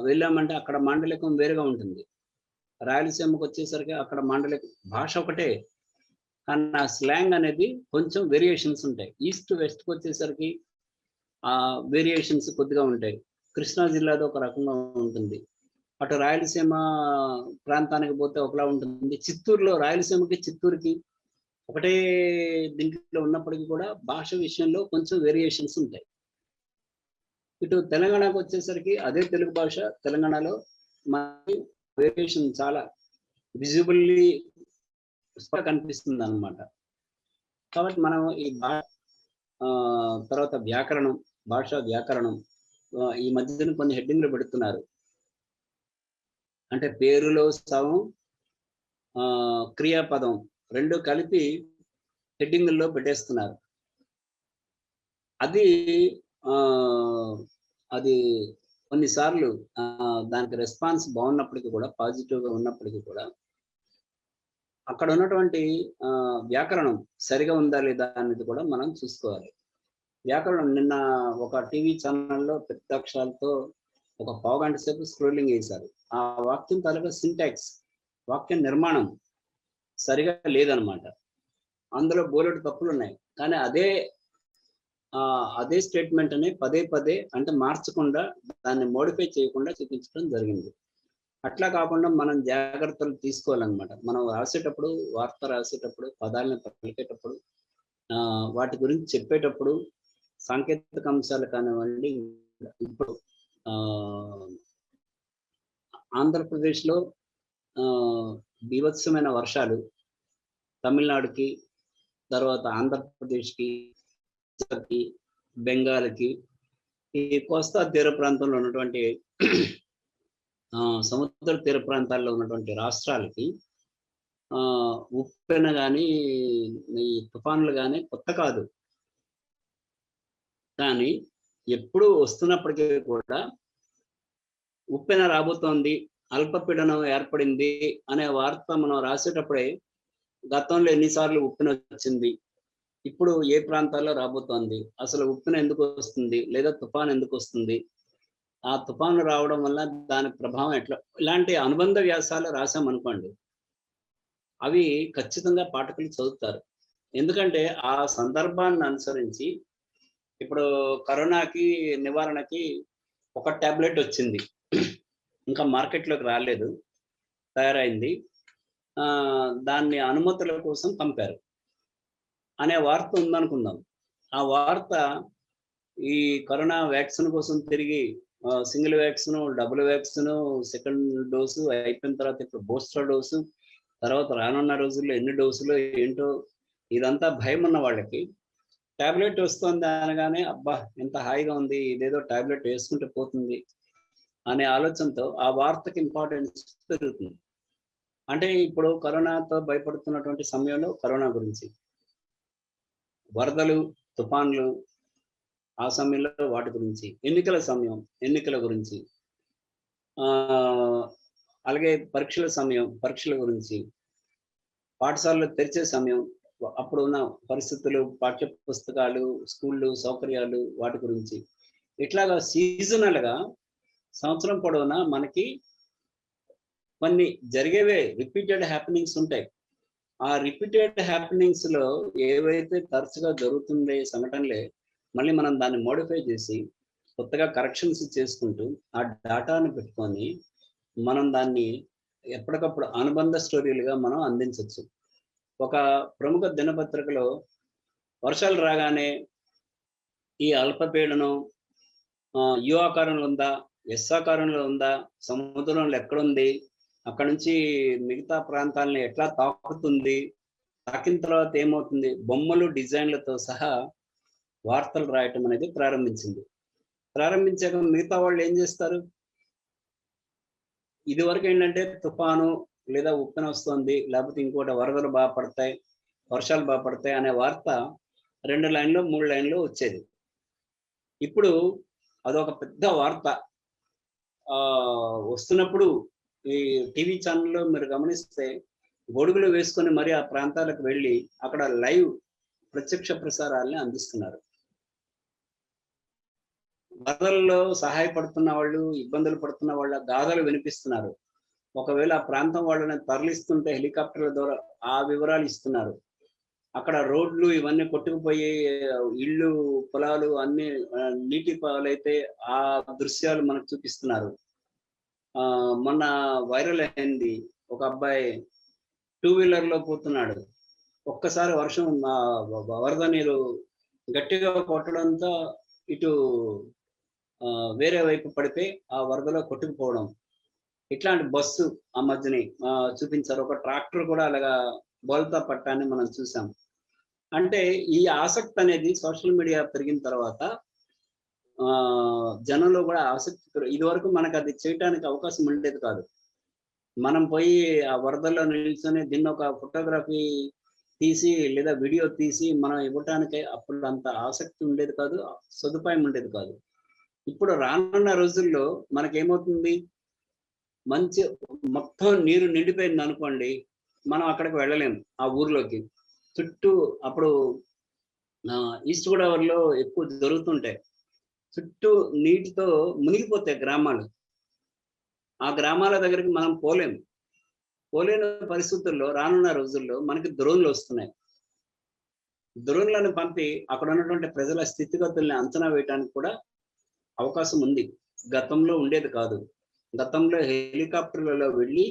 వెళ్ళామంటే అక్కడ మాండలికం వేరుగా ఉంటుంది. రాయలసీమకు వచ్చేసరికి అక్కడ మాండలికం భాష ఒకటే, కానీ ఆ స్లాంగ్ అనేది కొంచెం వేరియేషన్స్ ఉంటాయి. ఈస్ట్ వెస్ట్కి వచ్చేసరికి ఆ వేరియేషన్స్ కొద్దిగా ఉంటాయి. కృష్ణా జిల్లాలో ఒక రకంగా ఉంటుంది, అటు రాయలసీమ ప్రాంతానికి పోతే ఒకలా ఉంటుంది. చిత్తూరులో రాయలసీమకి చిత్తూరుకి ఒకటే దీంట్లో ఉన్నప్పటికీ కూడా భాష విషయంలో కొంచెం వేరియేషన్స్ ఉంటాయి. ఇటు తెలంగాణకు వచ్చేసరికి అదే తెలుగు భాష, తెలంగాణలో మనకి వేరియేషన్ చాలా విజిబుల్లీ కనిపిస్తుంది అన్నమాట. కాబట్టి మనం ఈ తర్వాత వ్యాకరణం, భాషా వ్యాకరణం ఈ మధ్యన కొన్ని హెడ్డింగ్లు పెడుతున్నారు. అంటే పేరులో సవం, క్రియాపదం 2 కలిపి హెడ్డింగుల్లో పెట్టేస్తున్నారు. అది కొన్నిసార్లు దానికి రెస్పాన్స్ బాగున్నప్పటికీ కూడా, పాజిటివ్గా ఉన్నప్పటికీ కూడా అక్కడ ఉన్నటువంటి వ్యాకరణం సరిగా ఉందా లేదా అనేది కూడా మనం చూసుకోవాలి. వ్యాకరణం నిన్న ఒక టీవీ ఛానల్లో పెద్ద అక్షరాలతో ఒక పావుగంట సేపు స్క్రోలింగ్ వేశారు. ఆ వాక్యం తాలూకా సింటాక్స్, వాక్య నిర్మాణం సరిగా లేదనమాట. అందులో బోలెడు తప్పులు ఉన్నాయి. కానీ అదే అదే స్టేట్మెంట్ అని పదే పదే అంటే మార్చకుండా, దాన్ని మోడిఫై చేయకుండా చూపించడం జరిగింది. అట్లా కాకుండా మనం జాగ్రత్తలు తీసుకోవాలన్నమాట. మనం రాసేటప్పుడు, వార్త రాసేటప్పుడు, పదాలను పలికేటప్పుడు, వాటి గురించి చెప్పేటప్పుడు, సాంకేతిక అంశాలు కానివ్వండి, ఇప్పుడు ఆహ్, ఆంధ్రప్రదేశ్‌లో బీభత్సమైన వర్షాలు తమిళనాడుకి, తర్వాత ఆంధ్రప్రదేశ్‌కి, బెంగాల్‌కి, ఈ కోస్తా తీర ప్రాంతంలో ఉన్నటువంటి సముద్ర తీర ప్రాంతాల్లో ఉన్నటువంటి రాష్ట్రాలకి ఉప్పెన గాని, ఈ తుఫాన్లు గాని కొత్త కాదు. కానీ ఎప్పుడు వస్తున్నప్పటికీ కూడా ఉప్పెన రాబోతోంది, అల్పపీడనం ఏర్పడింది అనే వార్త మనం రాసేటప్పుడే గతంలో ఎన్నిసార్లు ఉప్పెన వచ్చింది, ఇప్పుడు ఏ ప్రాంతాల్లో రాబోతోంది, అసలు ఉప్పెన ఎందుకు వస్తుంది, లేదా తుఫాన్ ఎందుకు వస్తుంది, ఆ తుఫాను రావడం వల్ల దాని ప్రభావం ఎట్లా, ఇలాంటి అనుబంధ వ్యాసాలు రాసామనుకోండి, అవి ఖచ్చితంగా పాఠకులు చదువుతారు. ఎందుకంటే ఆ సందర్భాన్ని అనుసరించి ఇప్పుడు కరోనాకి నివారణకి ఒక టాబ్లెట్ వచ్చింది. ఇంకా మార్కెట్‌లోకి రాలేదు. తయారైంది. దాన్ని అనుమతుల కోసం పంపారు అనే వార్త ఉందనుకుందాం. ఆ వార్త ఈ కరోనా వ్యాక్సిన్ కోసం తిరిగి single vaccine, double vaccine, second dose అయిపోయిన తర్వాత ఇప్పుడు బూస్టర్ డోసు, తర్వాత రానున్న రోజుల్లో ఎన్ని డోసులో ఏంటో ఇదంతా భయమున్న వాళ్ళకి టాబ్లెట్ వస్తుంది అనగానే అబ్బా! ఎంత హాయిగా ఉంది. ఇదేదో టాబ్లెట్ వేసుకుంటే పోతుంది అనే ఆలోచనతో ఆ వార్తకి ఇంపార్టెన్స్ పెరుగుతుంది. అంటే ఇప్పుడు కరోనాతో భయపడుతున్నటువంటి సమయంలో కరోనా గురించి, వరదలు, తుఫాన్లు ఆ సమయంలో వాటి గురించి, ఎన్నికల సమయం, ఎన్నికల గురించి, ఆహ్, అలాగే పరీక్షల సమయం, పరీక్షల గురించి, పాఠశాలలు తెరిచే సమయం, అప్పుడున్న పరిస్థితులు, పాఠ్య పుస్తకాలు, స్కూళ్ళు, సౌకర్యాలు వాటి గురించి. ఇట్లాగా సీజనల్‌గా సంవత్సరం పొడవునా మనకి కొన్ని జరిగేవే రిపీటెడ్ హ్యాపెనింగ్స్ ఉంటాయి. ఆ రిపీటెడ్ హ్యాపెనింగ్స్‌లో ఏవైతే తరచుగా జరుగుతుండే సంఘటనలే మళ్ళీ మనం దాన్ని మోడిఫై చేసి, కొత్తగా కరెక్షన్స్ చేసుకుంటూ, ఆ డాటాను పెట్టుకొని, మనం దాన్ని ఎప్పటికప్పుడు అనుబంధ స్టోరీలుగా మనం అందించొచ్చు. ఒక ప్రముఖ దినపత్రికలో వర్షాలు రాగానే ఈ అల్పపీడనం యు ఆకారంలో ఉందా? ఎస్ ఆకారంలో ఉందా? సముద్రంలో ఎక్కడుంది? అక్కడి నుంచి మిగతా ప్రాంతాలను ఎట్లా తాకుతుంది? తాకిన తర్వాత ఏమవుతుంది? బొమ్మలు, డిజైన్‌లతో సహా వార్తలు రాయటం అనేది ప్రారంభించింది. ప్రారంభించాక మిగతా వాళ్ళు ఏం చేస్తారు? ఇదివరకేంటంటే తుఫాను లేదా ఉప్పెన వస్తోంది, లేకపోతే ఇంకోటి వరదలు పడతాయి, వర్షాలు పడతాయి అనే వార్త 2 లైన్‌లో, 3 లైన్‌లో వచ్చేది. ఇప్పుడు అదొక పెద్ద వార్త. వస్తున్నప్పుడు ఈ టీవీ ఛానెల్‌లో మీరు గమనిస్తే గొడుగులు వేసుకొని మరి ఆ ప్రాంతాలకు వెళ్ళి అక్కడ లైవ్ ప్రత్యక్ష ప్రసారాల్ని అందిస్తున్నారు. వరదల్లో సహాయపడుతున్న వాళ్ళు, ఇబ్బందులు పడుతున్న వాళ్ళ గాథలు వినిపిస్తున్నారు. ఒకవేళ ఆ ప్రాంతం వాళ్ళని తరలిస్తుంటే హెలికాప్టర్ల ద్వారా ఆ వివరాలు ఇస్తున్నారు. అక్కడ రోడ్లు ఇవన్నీ కొట్టుకుపోయి ఇళ్ళు, పొలాలు అన్నీ నీటి పాలైతే ఆ దృశ్యాలు మనకు చూపిస్తున్నారు. మొన్న వైరల్ అయింది. ఒక అబ్బాయి టూ వీలర్‌లో పోతున్నాడు. ఒక్కసారి వర్షం వరద నీరు గట్టిగా కొట్టడంతో ఇటు వేరే వైపు పడిపోయి ఆ వరదలో కొట్టుకుపోవడం. ఇట్లాంటి బస్సు ఆ మధ్యనే చూపించారు. ఒక ట్రాక్టర్ కూడా అలాగా బోల్తా పట్టాన్ని మనం చూసాం. అంటే ఈ ఆసక్తి అనేది సోషల్ మీడియా పెరిగిన తర్వాత జనంలో కూడా ఆసక్తి ఇదివరకు మనకు అది చేయటానికి అవకాశం ఉండేది కాదు. మనం పోయి ఆ వరదల్లో నిల్చొని దీన్ని ఒక ఫోటోగ్రఫీ తీసి లేదా వీడియో తీసి మనం ఇవ్వటానికి అప్పుడు అంత ఆసక్తి ఉండేది కాదు. సదుపాయం ఉండేది కాదు. ఇప్పుడు రానున్న రోజుల్లో మనకేమవుతుంది? మంచి మొత్తం నీరు నిండిపోయిందనుకోండి, మనం అక్కడికి వెళ్ళలేము ఆ ఊర్లోకి. చుట్టూ అప్పుడు ఈస్ట్ గోదావరిలో ఎక్కువ జరుగుతుంటాయి. చుట్టూ నీటితో మునిగిపోతాయి గ్రామాలు. ఆ గ్రామాల దగ్గరికి మనం పోలేము. పోలేని పరిస్థితుల్లో రానున్న రోజుల్లో మనకి డ్రోన్‌లొస్తున్నాయి. డ్రోన్లను పంపి అక్కడ ఉన్నటువంటి ప్రజల స్థితిగతుల్ని అంచనా వేయడానికి కూడా అవకాశం ఉంది. గతంలో ఉండేది కాదు. గతంలో హెలికాప్టర్లలో వెళ్ళి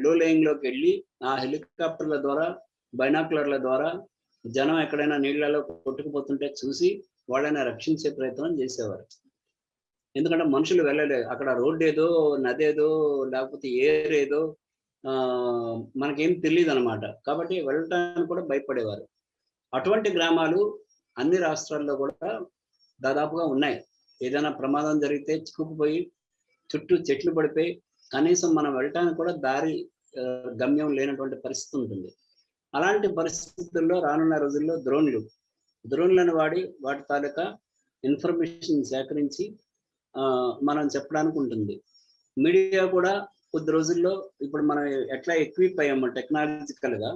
లో లేయింగ్ లోకి వెళ్ళి ఆ హెలికాప్టర్ల ద్వారా బైనాకులర్ల ద్వారా జనం ఎక్కడైనా నీళ్లలో కొట్టుకుపోతుంటే చూసి వాళ్ళని రక్షించే ప్రయత్నం చేసేవారు. ఎందుకంటే మనుషులు వెళ్ళలేదు. అక్కడ రోడ్డు ఏదో, నది ఏదో, లేకపోతే ఏర్ ఏదో మనకేం తెలియదు అనమాట. కాబట్టి వెళ్ళటానికి కూడా భయపడేవారు. అటువంటి గ్రామాలు అన్ని రాష్ట్రాల్లో కూడా దాదాపుగా ఉన్నాయి. ఏదైనా ప్రమాదం జరిగితే చిక్కుకుపోయి చుట్టూ చెట్లు పడిపోయి కనీసం మనం వెళ్ళటానికి కూడా దారి గమ్యం లేనటువంటి పరిస్థితి ఉంటుంది. అలాంటి పరిస్థితుల్లో రానున్న రోజుల్లో డ్రోన్లను వాడి వాటి తాలూకా ఇన్ఫర్మేషన్ సేకరించి మనం చెప్పడానికి ఉంటుంది. మీడియా కూడా కొద్ది రోజుల్లో ఇప్పుడు మనం ఎట్లా ఎక్విప్ అయ్యాము టెక్నాలజికల్ గా,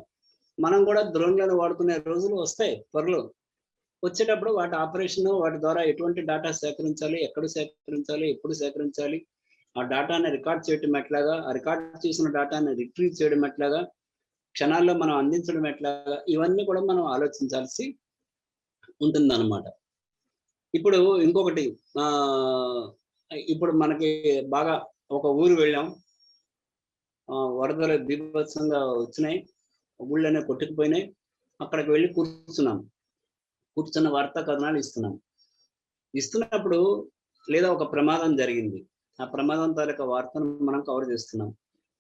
మనం కూడా డ్రోన్లను వాడుకునే రోజులు వస్తాయి త్వరలో. వచ్చేటప్పుడు వాటి ఆపరేషన్, వాటి ద్వారా ఎటువంటి డేటా సేకరించాలి, ఎక్కడ సేకరించాలి, ఎప్పుడు సేకరించాలి, ఆ డేటాని రికార్డ్ చేయడం ఎట్లాగా, ఆ రికార్డ్ చేసిన డేటాని రిట్రీవ్ చేయడం ఎట్లాగా, క్షణాల్లో మనం అందించడం ఎట్లాగా, ఇవన్నీ కూడా మనం ఆలోచించాల్సి ఉంటుందన్నమాట. ఇప్పుడు ఇంకొకటి, ఇప్పుడు మనకి బాగా ఒక ఊరు వెళ్ళాం, వరదలు బీభత్సంగా వచ్చినాయి, ఊళ్ళనే కొట్టుకుపోయినాయి. అక్కడికి వెళ్ళి కూర్చున్న వార్తా కథనాలు ఇస్తున్నప్పుడు లేదా ఒక ప్రమాదం జరిగింది, ఆ ప్రమాదం తాలూకా వార్తను మనం కవర్ చేస్తున్నాం.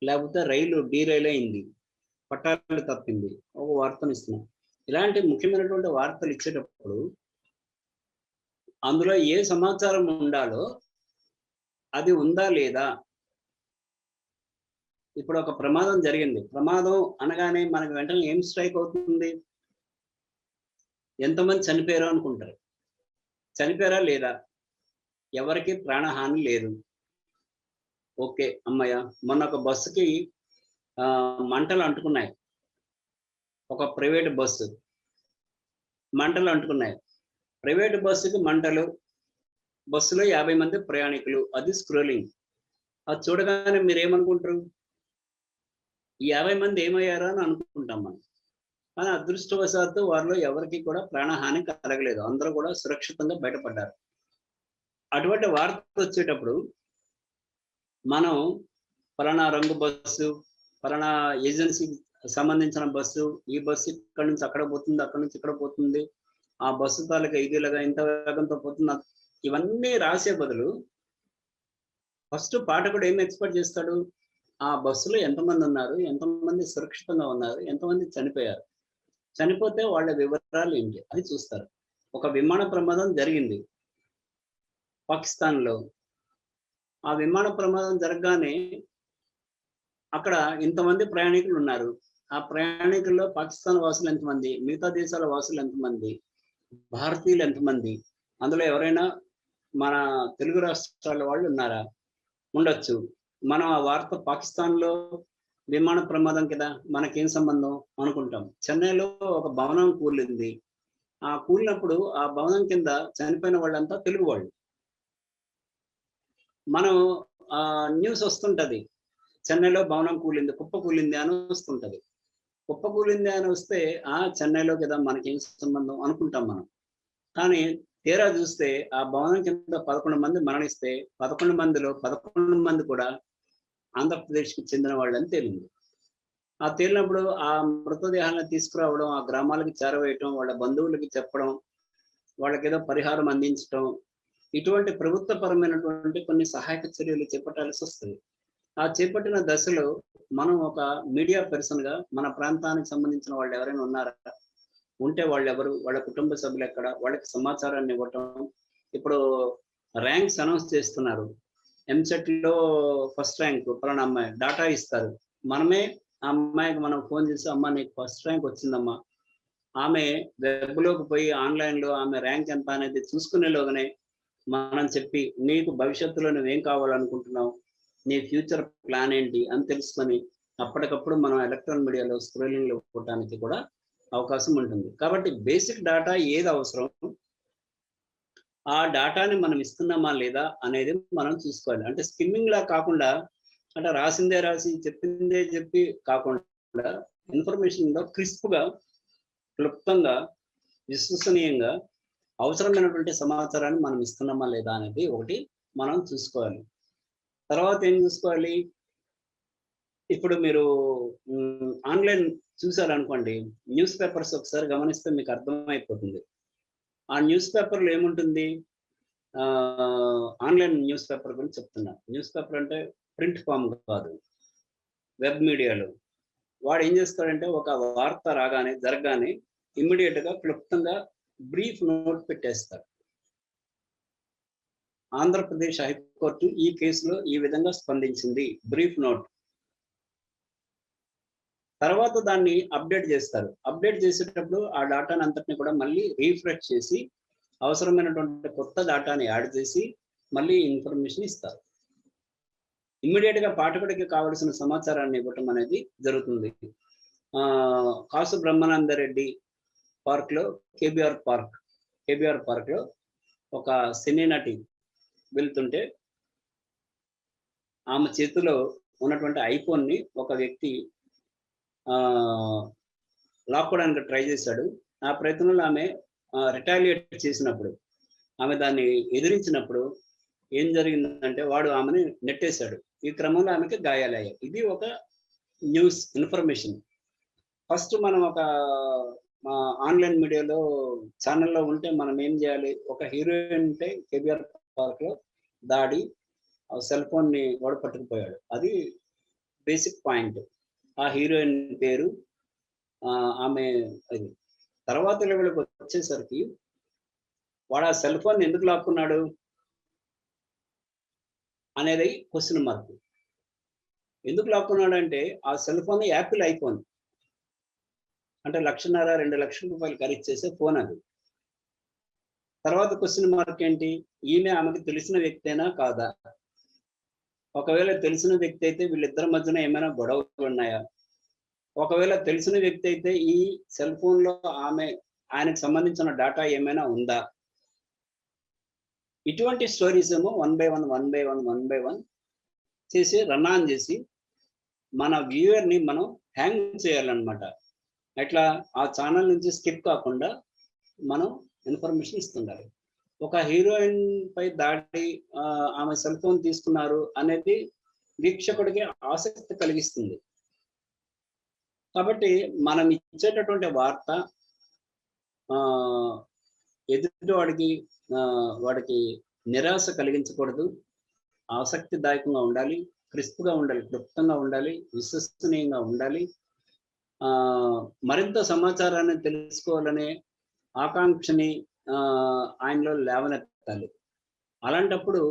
లేకపోతే రైలు డీరైల్ అయింది, పట్టాలు తప్పింది, ఒక వార్తను ఇస్తున్నాం. ఇలాంటి ముఖ్యమైనటువంటి వార్తలు ఇచ్చేటప్పుడు అందులో ఏ సమాచారం ఉండాలో అది ఉందా లేదా. ఇప్పుడు ఒక ప్రమాదం జరిగింది, ప్రమాదం అనగానే మనకు వెంటనే ఏం స్ట్రైక్ అవుతుంది? ఎంతమంది చనిపోయారు అనుకుంటారు. చనిపోయారా లేదా? ఎవరికి ప్రాణహాని లేదు. ఓకే, అమ్మయ్య. మొన్న ఒక బస్సుకి మంటలు అంటుకున్నాయి, ఒక ప్రైవేట్ బస్సు మంటలు అంటుకున్నాయి. ప్రైవేట్ బస్సుకి మంటలు, బస్సులో 50 మంది ప్రయాణికులు, అది స్క్రోలింగ్. అది చూడగానే మీరేమనుకుంటారు? ఈ 50 మంది ఏమయ్యారా అని అనుకుంటాం మనం. కానీ అదృష్టవశాత్తు వారిలో ఎవరికి కూడా ప్రాణహాని కలగలేదు, అందరూ కూడా సురక్షితంగా బయటపడ్డారు. అటువంటి వార్త వచ్చేటప్పుడు మనం ఫలానా రంగు బస్సు, ఫలానా ఏజెన్సీకి సంబంధించిన బస్సు, ఈ బస్సు ఇక్కడ నుంచి అక్కడ పోతుంది, అక్కడ నుంచి ఇక్కడ పోతుంది, ఆ బస్సు తాలూకా ఇదిలాగా ఇంత వేగంతో పోతుంది, ఇవన్నీ రాసే బదులు ఫస్ట్ పాఠకుడు ఏం ఎక్స్పెక్ట్ చేస్తాడు? ఆ బస్సులో ఎంతమంది ఉన్నారు, ఎంతమంది సురక్షితంగా ఉన్నారు, ఎంతమంది చనిపోయారు, చనిపోతే వాళ్ళ వివరాలు ఏంటి అది చూస్తారు. ఒక విమాన ప్రమాదం జరిగింది పాకిస్తాన్లో. ఆ విమాన ప్రమాదం జరగగానే అక్కడ ఇంతమంది ప్రయాణికులు ఉన్నారు, ఆ ప్రయాణికుల్లో పాకిస్తాన్ వాసులు ఎంతమంది, మిగతా దేశాల వాసులు ఎంతమంది, భారతీయులు ఎంతమంది, అందులో ఎవరైనా మన తెలుగు రాష్ట్రాల వాళ్ళు ఉన్నారా? ఉండొచ్చు. మనం ఆ వార్త పాకిస్తాన్లో విమాన ప్రమాదం కదా, మనకేం సంబంధం అనుకుంటాం. చెన్నైలో ఒక భవనం కూలింది, ఆ కూలినప్పుడు ఆ భవనం కింద చనిపోయిన వాళ్ళంతా తెలుగు వాళ్ళు. మనం న్యూస్ వస్తుంటది, చెన్నైలో భవనం కూలింది, కుప్ప కూలింది అని వస్తుంటది. కుప్ప కూలింది అని వస్తే చెన్నైలో కదా, మనకేం సంబంధం అనుకుంటాం మనం. కానీ తీరా చూస్తే ఆ భవనం కింద 11 మంది మరణిస్తే 11 మందిలో 11 మంది కూడా ఆంధ్రప్రదేశ్కి చెందిన వాళ్ళని తేలింది. ఆ తేలినప్పుడు ఆ మృతదేహాలను తీసుకురావడం, ఆ గ్రామాలకు చేరవేయటం, వాళ్ళ బంధువులకి చెప్పడం, వాళ్ళకేదో పరిహారం అందించడం, ఇటువంటి ప్రభుత్వపరమైనటువంటి కొన్ని సహాయక చర్యలు చేపట్టాల్సి వస్తుంది. ఆ చేపట్టిన దశలో మనం ఒక మీడియా పర్సన్ గా మన ప్రాంతానికి సంబంధించిన వాళ్ళు ఎవరైనా ఉన్నారా, ఉంటే వాళ్ళు ఎవరు, వాళ్ళ కుటుంబ సభ్యులు ఎక్కడ, వాళ్ళకి సమాచారాన్ని ఇవ్వటం. ఇప్పుడు ర్యాంక్స్ అనౌన్స్ చేస్తున్నారు, ఎంసెట్ లో ఫస్ట్ ర్యాంక్ పలానా అమ్మాయి, డాటా ఇస్తారు. మనమే ఆ అమ్మాయికి మనం ఫోన్ చేసి, అమ్మ నీకు ఫస్ట్ ర్యాంక్ వచ్చిందమ్మా, ఆమె వెబ్లోకి పోయి ఆన్లైన్లో ఆమె ర్యాంక్ ఎంత అనేది చూసుకునేలోగానే మనం చెప్పి, నీకు భవిష్యత్తులో నువ్వేం కావాలనుకుంటున్నావు, నీ ఫ్యూచర్ ప్లాన్ ఏంటి అని తెలుసుకొని అప్పటికప్పుడు మనం ఎలక్ట్రానిక్ మీడియాలో స్క్రోలింగ్ లో ఇవ్వడానికి కూడా అవకాశం ఉంటుంది. కాబట్టి బేసిక్ డేటా ఏది అవసరం, ఆ డేటాని మనం ఇస్తున్నామా లేదా అనేది మనం చూసుకోవాలి. అంటే స్కిమ్మింగ్ లా కాకుండా, అంటే రాసిందే రాసి చెప్పిందే చెప్పి కాకుండా, ఇన్ఫర్మేషన్ లో క్రిస్ప్ గా క్లుప్తంగా, విశ్వసనీయంగా అవసరమైనటువంటి సమాచారాన్ని మనం ఇస్తున్నామా లేదా అనేది ఒకటి మనం చూసుకోవాలి. తర్వాత ఏం చూసుకోవాలి, ఇప్పుడు మీరు ఆన్‌లైన్ చూసారనుకోండి, న్యూస్ పేపర్స్ ఒకసారి గమనిస్తే మీకు అర్థమైపోతుంది. ఆ న్యూస్ పేపర్‌లో ఏముంటుంది? ఆన్‌లైన్ న్యూస్ పేపర్ గురించి చెప్తున్నా. న్యూస్ పేపర్ అంటే ప్రింట్ ఫార్మ్ కాదు. వెబ్ మీడియాలో. వాడు ఏం చేస్తాడంటే ఒక వార్త జరగగానే ఇమ్మీడియేట్‌గా క్లుప్తంగా బ్రీఫ్ నోట్ పెట్టేస్తాడు. ఆంధ్రప్రదేశ్ హైకోర్టు ఈ కేసులో ఈ విధంగా స్పందించింది. Brief note. తర్వాత దాన్ని అప్డేట్ చేస్తారు. అప్డేట్ చేసేటప్పుడు ఆ డాటాని అంతటిని కూడా మళ్ళీ రిఫ్రెష్ చేసి అవసరమైనటువంటి కొత్త డాటాని యాడ్ చేసి మళ్ళీ ఇన్ఫర్మేషన్ ఇస్తారు. ఇమ్మీడియేట్‌గా పాఠకుడికి కావలసిన సమాచారాన్ని ఇవ్వటం అనేది జరుగుతుంది. కాసు బ్రహ్మానందరెడ్డి పార్క్‌లో కేబీఆర్ పార్క్‌లో ఒక సినీ నటి వెళ్తుంటే ఆమె చేతిలో ఉన్నటువంటి ఐఫోన్‌ని ఒక వ్యక్తి లాక్కోవడానికి ట్రై చేశాడు. ఆ ప్రయత్నంలో ఆమె రిటాలియేట్ చేసినప్పుడు, ఆమె దాన్ని ఎదిరించినప్పుడు ఏం జరిగిందంటే వాడు ఆమెని నెట్టేశాడు. ఈ క్రమంలో ఆమెకి గాయాలయ్యాయి. ఇది ఒక న్యూస్ ఇన్ఫర్మేషన్. ఫస్ట్ మనం ఒక ఆన్‌లైన్ మీడియాలో ఛానెల్‌లో ఉంటే మనం ఏం చేయాలి? ఒక హీరోయిన్ ఉంటే కేబీఆర్ పార్క్‌లో దాడి, సెల్ ఫోన్‌ని వాడు పట్టుకుపోయాడు. అది బేసిక్ పాయింట్. ఆ హీరోయిన్ పేరు, ఆమె అది. తర్వాత లెవెల్‌కి వచ్చేసరికి వాడు ఆ సెల్ ఫోన్‌ని ఎందుకు లాక్కున్నాడు అనేది క్వెషన్ మార్క్. ఎందుకు లాక్కున్నాడంటే ఆ సెల్ ఫోన్ యాపిల్ ఐఫోన్. అంటే 1,50,000 2,00,000 ఖరీదు చేసే ఫోన్ అది. తర్వాత క్వెషన్ మార్క్ ఏంటి? ఈమె ఆమెకు తెలిసిన వ్యక్తేనా కాదా? ఒకవేళ తెలిసిన వ్యక్తి అయితే వీళ్ళిద్దరి మధ్యన ఏమైనా గొడవలు ఉన్నాయా? ఒకవేళ తెలిసిన వ్యక్తి అయితే ఈ సెల్ ఫోన్‌లో ఆయనకు సంబంధించిన డాటా ఏమైనా ఉందా? ఇటువంటి స్టోరీస్ ఏమో వన్ బై వన్ చేసి రన్ ఆన్ చేసి మన వ్యూయర్‌ని మనం హ్యాంగ్ చేయాలన్నమాట. ఎట్లా? ఆ ఛానల్ నుంచి స్కిప్ కాకుండా మనం ఇన్ఫర్మేషన్ ఇస్తుండాలి. ఒక హీరోయిన్ పై దాడి, ఆమె సెల్ ఫోన్ తీసుకున్నారు అనేది వీక్షకుడికి ఆసక్తి కలిగిస్తుంది. కాబట్టి మనం ఇచ్చేటటువంటి వార్త ఎదుటి వాడికి నిరాశ కలిగించకూడదు. ఆసక్తిదాయకంగా ఉండాలి, క్రిస్ప్‌గా ఉండాలి, క్లుప్తంగా ఉండాలి, విశ్వసనీయంగా ఉండాలి. మరింత సమాచారాన్ని తెలుసుకోవాలనే ఆకాంక్షని ఆయనలో లేవనెత్తాలి. అలాంటప్పుడు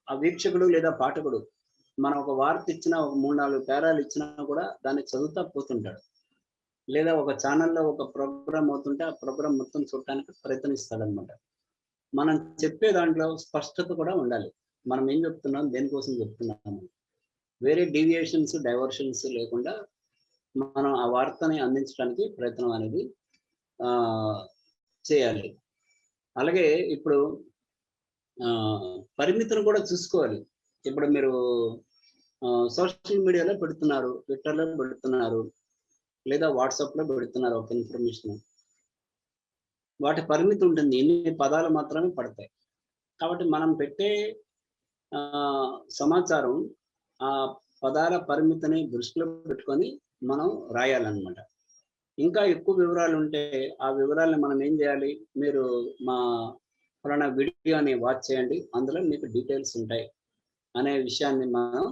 ఆ వీక్షకుడు లేదా పాఠకుడు మనం ఒక వార్త ఇచ్చినా, ఒక 3, 4 పేరాలు ఇచ్చినా కూడా దాన్ని చదువుతా పోతుంటాడు. లేదా ఒక ఛానెల్‌లో ఒక ప్రోగ్రామ్ అవుతుంటే ఆ ప్రోగ్రామ్ మొత్తం చూడటానికి ప్రయత్నిస్తాడనమాట. మనం చెప్పే దాంట్లో స్పష్టత కూడా ఉండాలి. మనం ఏం చెప్తున్నాం, దేనికోసం చెప్తున్నాము. వేరే డీవియేషన్స్, డైవర్షన్స్ లేకుండా మనం ఆ వార్తని అందించడానికి ప్రయత్నం అనేది చేయాలి. అలాగే ఇప్పుడు పరిమితిని కూడా చూసుకోవాలి. ఇప్పుడు మీరు సోషల్ మీడియాలో పెడుతున్నారు, ట్విట్టర్‌లో పెడుతున్నారు, లేదా వాట్సాప్‌లో పెడుతున్నారు ఒక ఇన్ఫర్మేషన్. వాటి పరిమితి ఉంటుంది. ఎన్ని పదాలు మాత్రమే పడతాయి. కాబట్టి మనం పెట్టే సమాచారం ఆ పదాల పరిమితిని దృష్టిలో పెట్టుకొని మనం రాయాలన్నమాట. ఇంకా ఎక్కువ వివరాలు ఉంటే ఆ వివరాలను మనం ఏం చేయాలి? మీరు మా ఫలానా వీడియోని వాచ్ చేయండి, అందులో మీకు డీటెయిల్స్ ఉంటాయి అనే విషయాన్ని మనం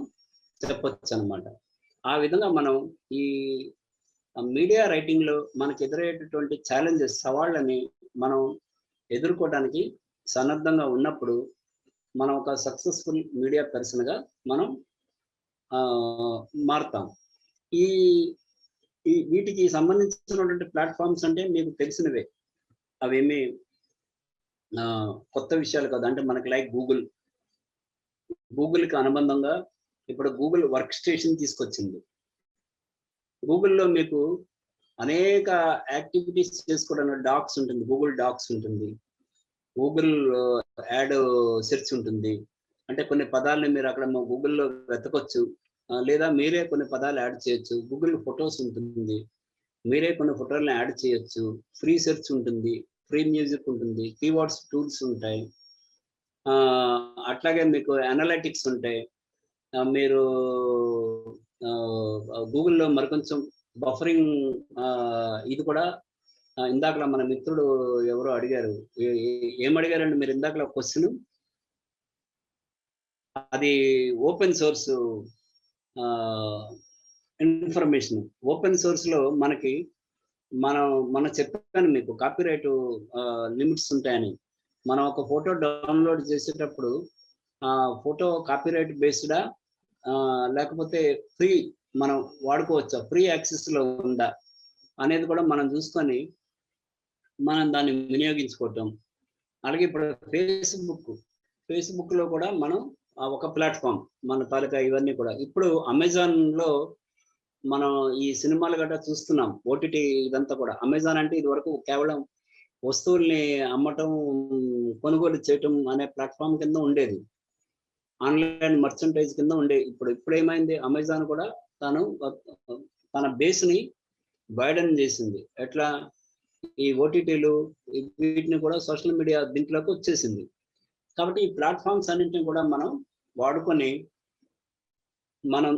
చెప్పొచ్చనమాట. ఆ విధంగా మనం ఈ మీడియా రైటింగ్‌లో మనకు ఎదురయ్యేటటువంటి ఛాలెంజెస్, సవాళ్ళని మనం ఎదుర్కోవడానికి సన్నద్ధంగా ఉన్నప్పుడు మనం ఒక సక్సెస్‌ఫుల్ మీడియా పర్సన్‌గా మనం మారుతాం. ఈ వీటికి సంబంధించినటువంటి ప్లాట్‌ఫార్మ్స్ అంటే మీకు తెలిసినవే. అవేమీ కొత్త విషయాలు కాదు. అంటే మనకి లైక్ గూగుల్‌కి అనుబంధంగా ఇప్పుడు గూగుల్ వర్క్ స్టేషన్ తీసుకొచ్చింది. గూగుల్‌లో మీకు అనేక యాక్టివిటీస్ చేసుకోవడానికి డాక్స్ ఉంటుంది. గూగుల్ డాక్స్ ఉంటుంది. గూగుల్ యాడ్ సెర్చ్ ఉంటుంది. అంటే కొన్ని పదాలని మీరు అక్కడ గూగుల్‌లో వెతకొచ్చు. లేదా మీరే కొన్ని పదాలు యాడ్ చేయొచ్చు. గూగుల్ ఫోటోస్ ఉంటుంది. మీరే కొన్ని ఫోటోలను యాడ్ చేయొచ్చు. ఫ్రీ సెర్చ్ ఉంటుంది, ఫ్రీ మ్యూజిక్ ఉంటుంది, కీవర్డ్స్ టూల్స్ ఉంటాయి. అట్లాగే మీకు అనలిటిక్స్ ఉంటాయి. మీరు గూగుల్‌లో మరికొంచెం బఫరింగ్ ఇది కూడా ఇందాకలా మన మిత్రుడు ఎవరో అడిగారు. ఏమడిగారండి మీరు ఇందాకలా క్వెషన్? అది ఓపెన్ సోర్స్ ఇన్ఫర్మేషన్. ఓపెన్ సోర్స్‌లో మనకి మనం చెప్పాను మీకు కాపీరైట్ లిమిట్స్ ఉంటాయని. మనం ఒక ఫోటో డౌన్‌లోడ్ చేసేటప్పుడు ఫోటో కాపీరైట్ బేస్డా లేకపోతే ఫ్రీ మనం వాడుకోవచ్చా? ఫ్రీ యాక్సెస్‌లో ఉందా? అనేది కూడా మనం చూసుకొని మనం దాన్ని వినియోగించుకోవటం. అలాగే ఇప్పుడు ఫేస్‌బుక్‌లో కూడా మనం ఒక ప్లాట్‌ఫార్మ్ మన తాలూకా ఇవన్నీ కూడా. ఇప్పుడు అమెజాన్‌లో మనం ఈ సినిమాలు గట్టా చూస్తున్నాం. ఓటీటీ ఇదంతా కూడా. అమెజాన్ అంటే ఇదివరకు కేవలం వస్తువుల్ని అమ్మటం, కొనుగోలు చేయటం అనే ప్లాట్‌ఫార్మ్ కింద ఉండేది. ఆన్‌లైన్ మర్చంటైజ్ కింద ఉండేది. ఇప్పుడేమైంది అమెజాన్ కూడా తన బేస్‌ని వైడెన్ చేసింది. ఎట్లా? ఈ ఓటీటీలు వీటిని కూడా సోషల్ మీడియా దీంట్లోకి వచ్చేసింది. కాబట్టి ఈ ప్లాట్‌ఫార్మ్స్ అన్నింటిని కూడా మనం వాడుకొని మనం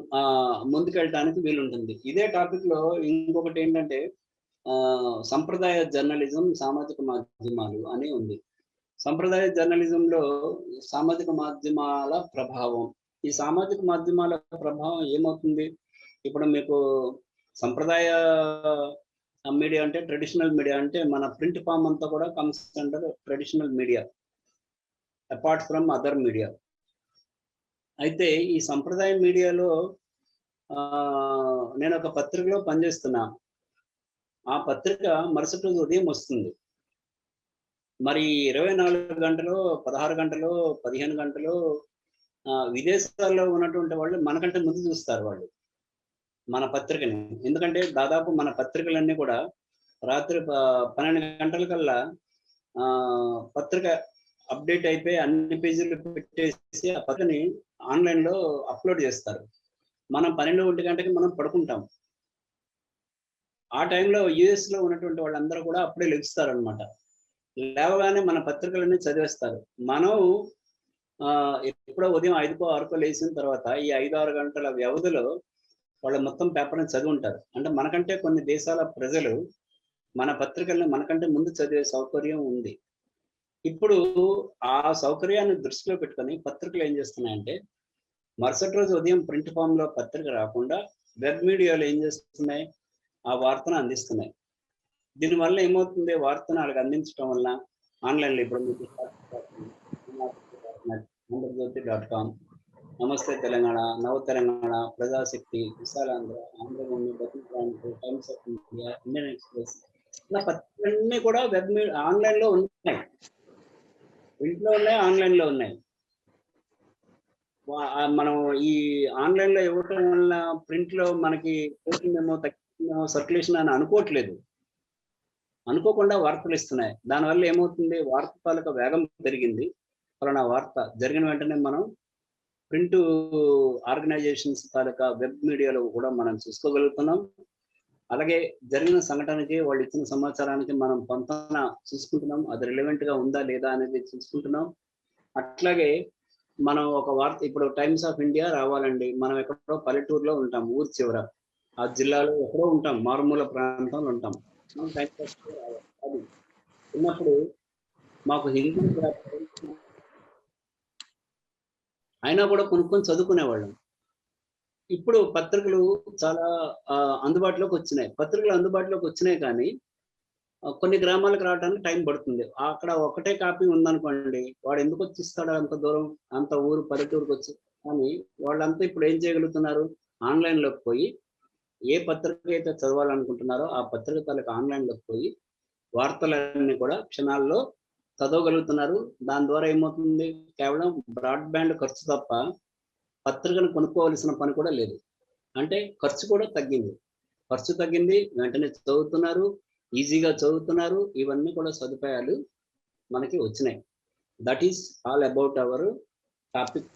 ముందుకెళ్ళటానికి వీలుంటుంది. ఇదే టాపిక్‌లో ఇంకొకటి ఏంటంటే సంప్రదాయ జర్నలిజం, సామాజిక మాధ్యమాలు అని ఉంది. సంప్రదాయ జర్నలిజంలో సామాజిక మాధ్యమాల ప్రభావం. ఈ సామాజిక మాధ్యమాల ప్రభావం ఏమవుతుంది? ఇప్పుడు మీకు సంప్రదాయ మీడియా అంటే ట్రెడిషనల్ మీడియా అంటే మన ప్రింట్ ఫార్మ్ అంతా కూడా comes under traditional media apart from other media. అయితే ఈ సంప్రదాయ మీడియాలో నేను ఒక పత్రికలో పనిచేస్తున్నా. ఆ పత్రిక మరుసటి రోజు ఉదయం వస్తుంది. మరి 24 గంటలు, 16 గంటలు, 15 గంటలు విదేశాల్లో ఉన్నటువంటి వాళ్ళు మనకంటే ముందు చూస్తారు వాళ్ళు మన పత్రికని. ఎందుకంటే దాదాపు మన పత్రికలన్నీ కూడా రాత్రి 12 గంటలకల్లా పత్రిక అప్డేట్ అయిపోయి అన్ని పేజీలు పెట్టేసి ఆ పత్రికని ఆన్‌లైన్‌లో అప్‌లోడ్ చేస్తారు. మనం 12 గంటకి మనం పడుకుంటాం. ఆ టైంలో యూఎస్‌లో ఉన్నటువంటి వాళ్ళందరూ కూడా అప్పుడే లెగుస్తారనమాట. లేవగానే మన పత్రికలన్నీ చదివేస్తారు. మనం ఎప్పుడో ఉదయం 5కో, 6కో లేచిన తర్వాత ఈ 5, 6 గంటల వ్యవధిలో వాళ్ళు మొత్తం పేపర్‌ని చదివుంటారు. అంటే మనకంటే కొన్ని దేశాల ప్రజలు మన పత్రికల్ని మనకంటే ముందు చదివే సౌకర్యం ఉంది. ఇప్పుడు ఆ సౌకర్యాన్ని దృష్టిలో పెట్టుకొని పత్రికలు ఏం చేస్తున్నాయంటే, మరుసటి రోజు ఉదయం ప్రింట్ ఫార్మ్‌లో పత్రిక రాకుండా వెబ్ మీడియాలో ఏం చేస్తున్నాయి? ఆ వార్తను అందిస్తున్నాయి. దీనివల్ల ఏమవుతుంది? వార్తను వాళ్ళకి అందించడం వల్ల ఆన్‌లైన్‌లో ఇప్పుడు మీకు ఆంధ్రజ్యోతి.com, నమస్తే తెలంగాణ, నవ తెలంగాణ, ప్రజాశక్తి, విశాలాంధ్ర, ఆంధ్రభూమి, బతుకు క్రాంతి, Times of India, Indian Express ఇలా పత్రికలన్నీ కూడా ఆన్‌లైన్‌లో ఉన్నాయి. ఇంట్లో ఉన్నాయి, ఆన్‌లైన్‌లో ఉన్నాయి. మనం ఈ ఆన్‌లైన్‌లో ఇవ్వటం వల్ల ప్రింట్‌లో మనకి పోతుందేమో, తగ్గుతుందేమో సర్క్యులేషన్ అని అనుకోవట్లేదు. అనుకోకుండా వార్తలు ఇస్తున్నాయి. దానివల్ల ఏమవుతుంది? వార్త తాలూకా వేగం పెరిగింది. ఫలానా వార్త జరిగిన వెంటనే మనం ప్రింట్ ఆర్గనైజేషన్స్ తాలూకా వెబ్ మీడియాలో కూడా మనం చూసుకోగలుగుతున్నాం. అలాగే జరిగిన సంఘటనకి వాళ్ళు ఇచ్చిన సమాచారానికి మనం పొంతన చూసుకుంటున్నాం. అది రిలవెంట్‌గా ఉందా లేదా అనేది చూసుకుంటున్నాం. అట్లాగే మనం ఒక వార్త ఇప్పుడు టైమ్స్ ఆఫ్ ఇండియా రావాలండి. మనం ఎక్కడో పల్లెటూరులో ఉంటాం, ఊరు చివర. ఆ జిల్లాలో ఎక్కడో ఉంటాం, మారుమూల ప్రాంతంలో ఉంటాం. మనం టైమ్స్ ఆఫ్ ఇండియా రావాలి. అది ఉన్నప్పుడు మాకు హిందీ అయినా కూడా కొనుక్కొని చదువుకునేవాళ్ళం. ఇప్పుడు పత్రికలు చాలా అందుబాటులోకి వచ్చినాయి. పత్రికలు అందుబాటులోకి వచ్చినాయి కానీ కొన్ని గ్రామాలకు రావడానికి టైం పడుతుంది. అక్కడ ఒకటే కాపీ ఉందనుకోండి, వాడు ఎందుకు వచ్చి ఇస్తాడు అంత దూరం, అంత ఊరు పల్లెటూరుకి వచ్చి. కానీ వాళ్ళంతా ఇప్పుడు ఏం చేయగలుగుతున్నారు? ఆన్‌లైన్‌లోకి పోయి ఏ పత్రిక అయితే చదవాలనుకుంటున్నారో ఆ పత్రిక తాలూకా ఆన్‌లైన్‌లోకి పోయి వార్తలన్నీ కూడా క్షణాల్లో చదవగలుగుతున్నారు. దాని ద్వారా ఏమవుతుంది? కేవలం బ్రాడ్‌బ్యాండ్ ఖర్చు తప్ప పత్రికను కొనుక్కోవాల్సిన పని కూడా లేదు. అంటే ఖర్చు కూడా తగ్గింది. ఖర్చు తగ్గింది, వెంటనే చదువుతున్నారు, ఈజీగా చదువుతున్నారు. ఇవన్నీ కూడా సదుపాయాలు మనకి వచ్చినాయి. That is all about our topic.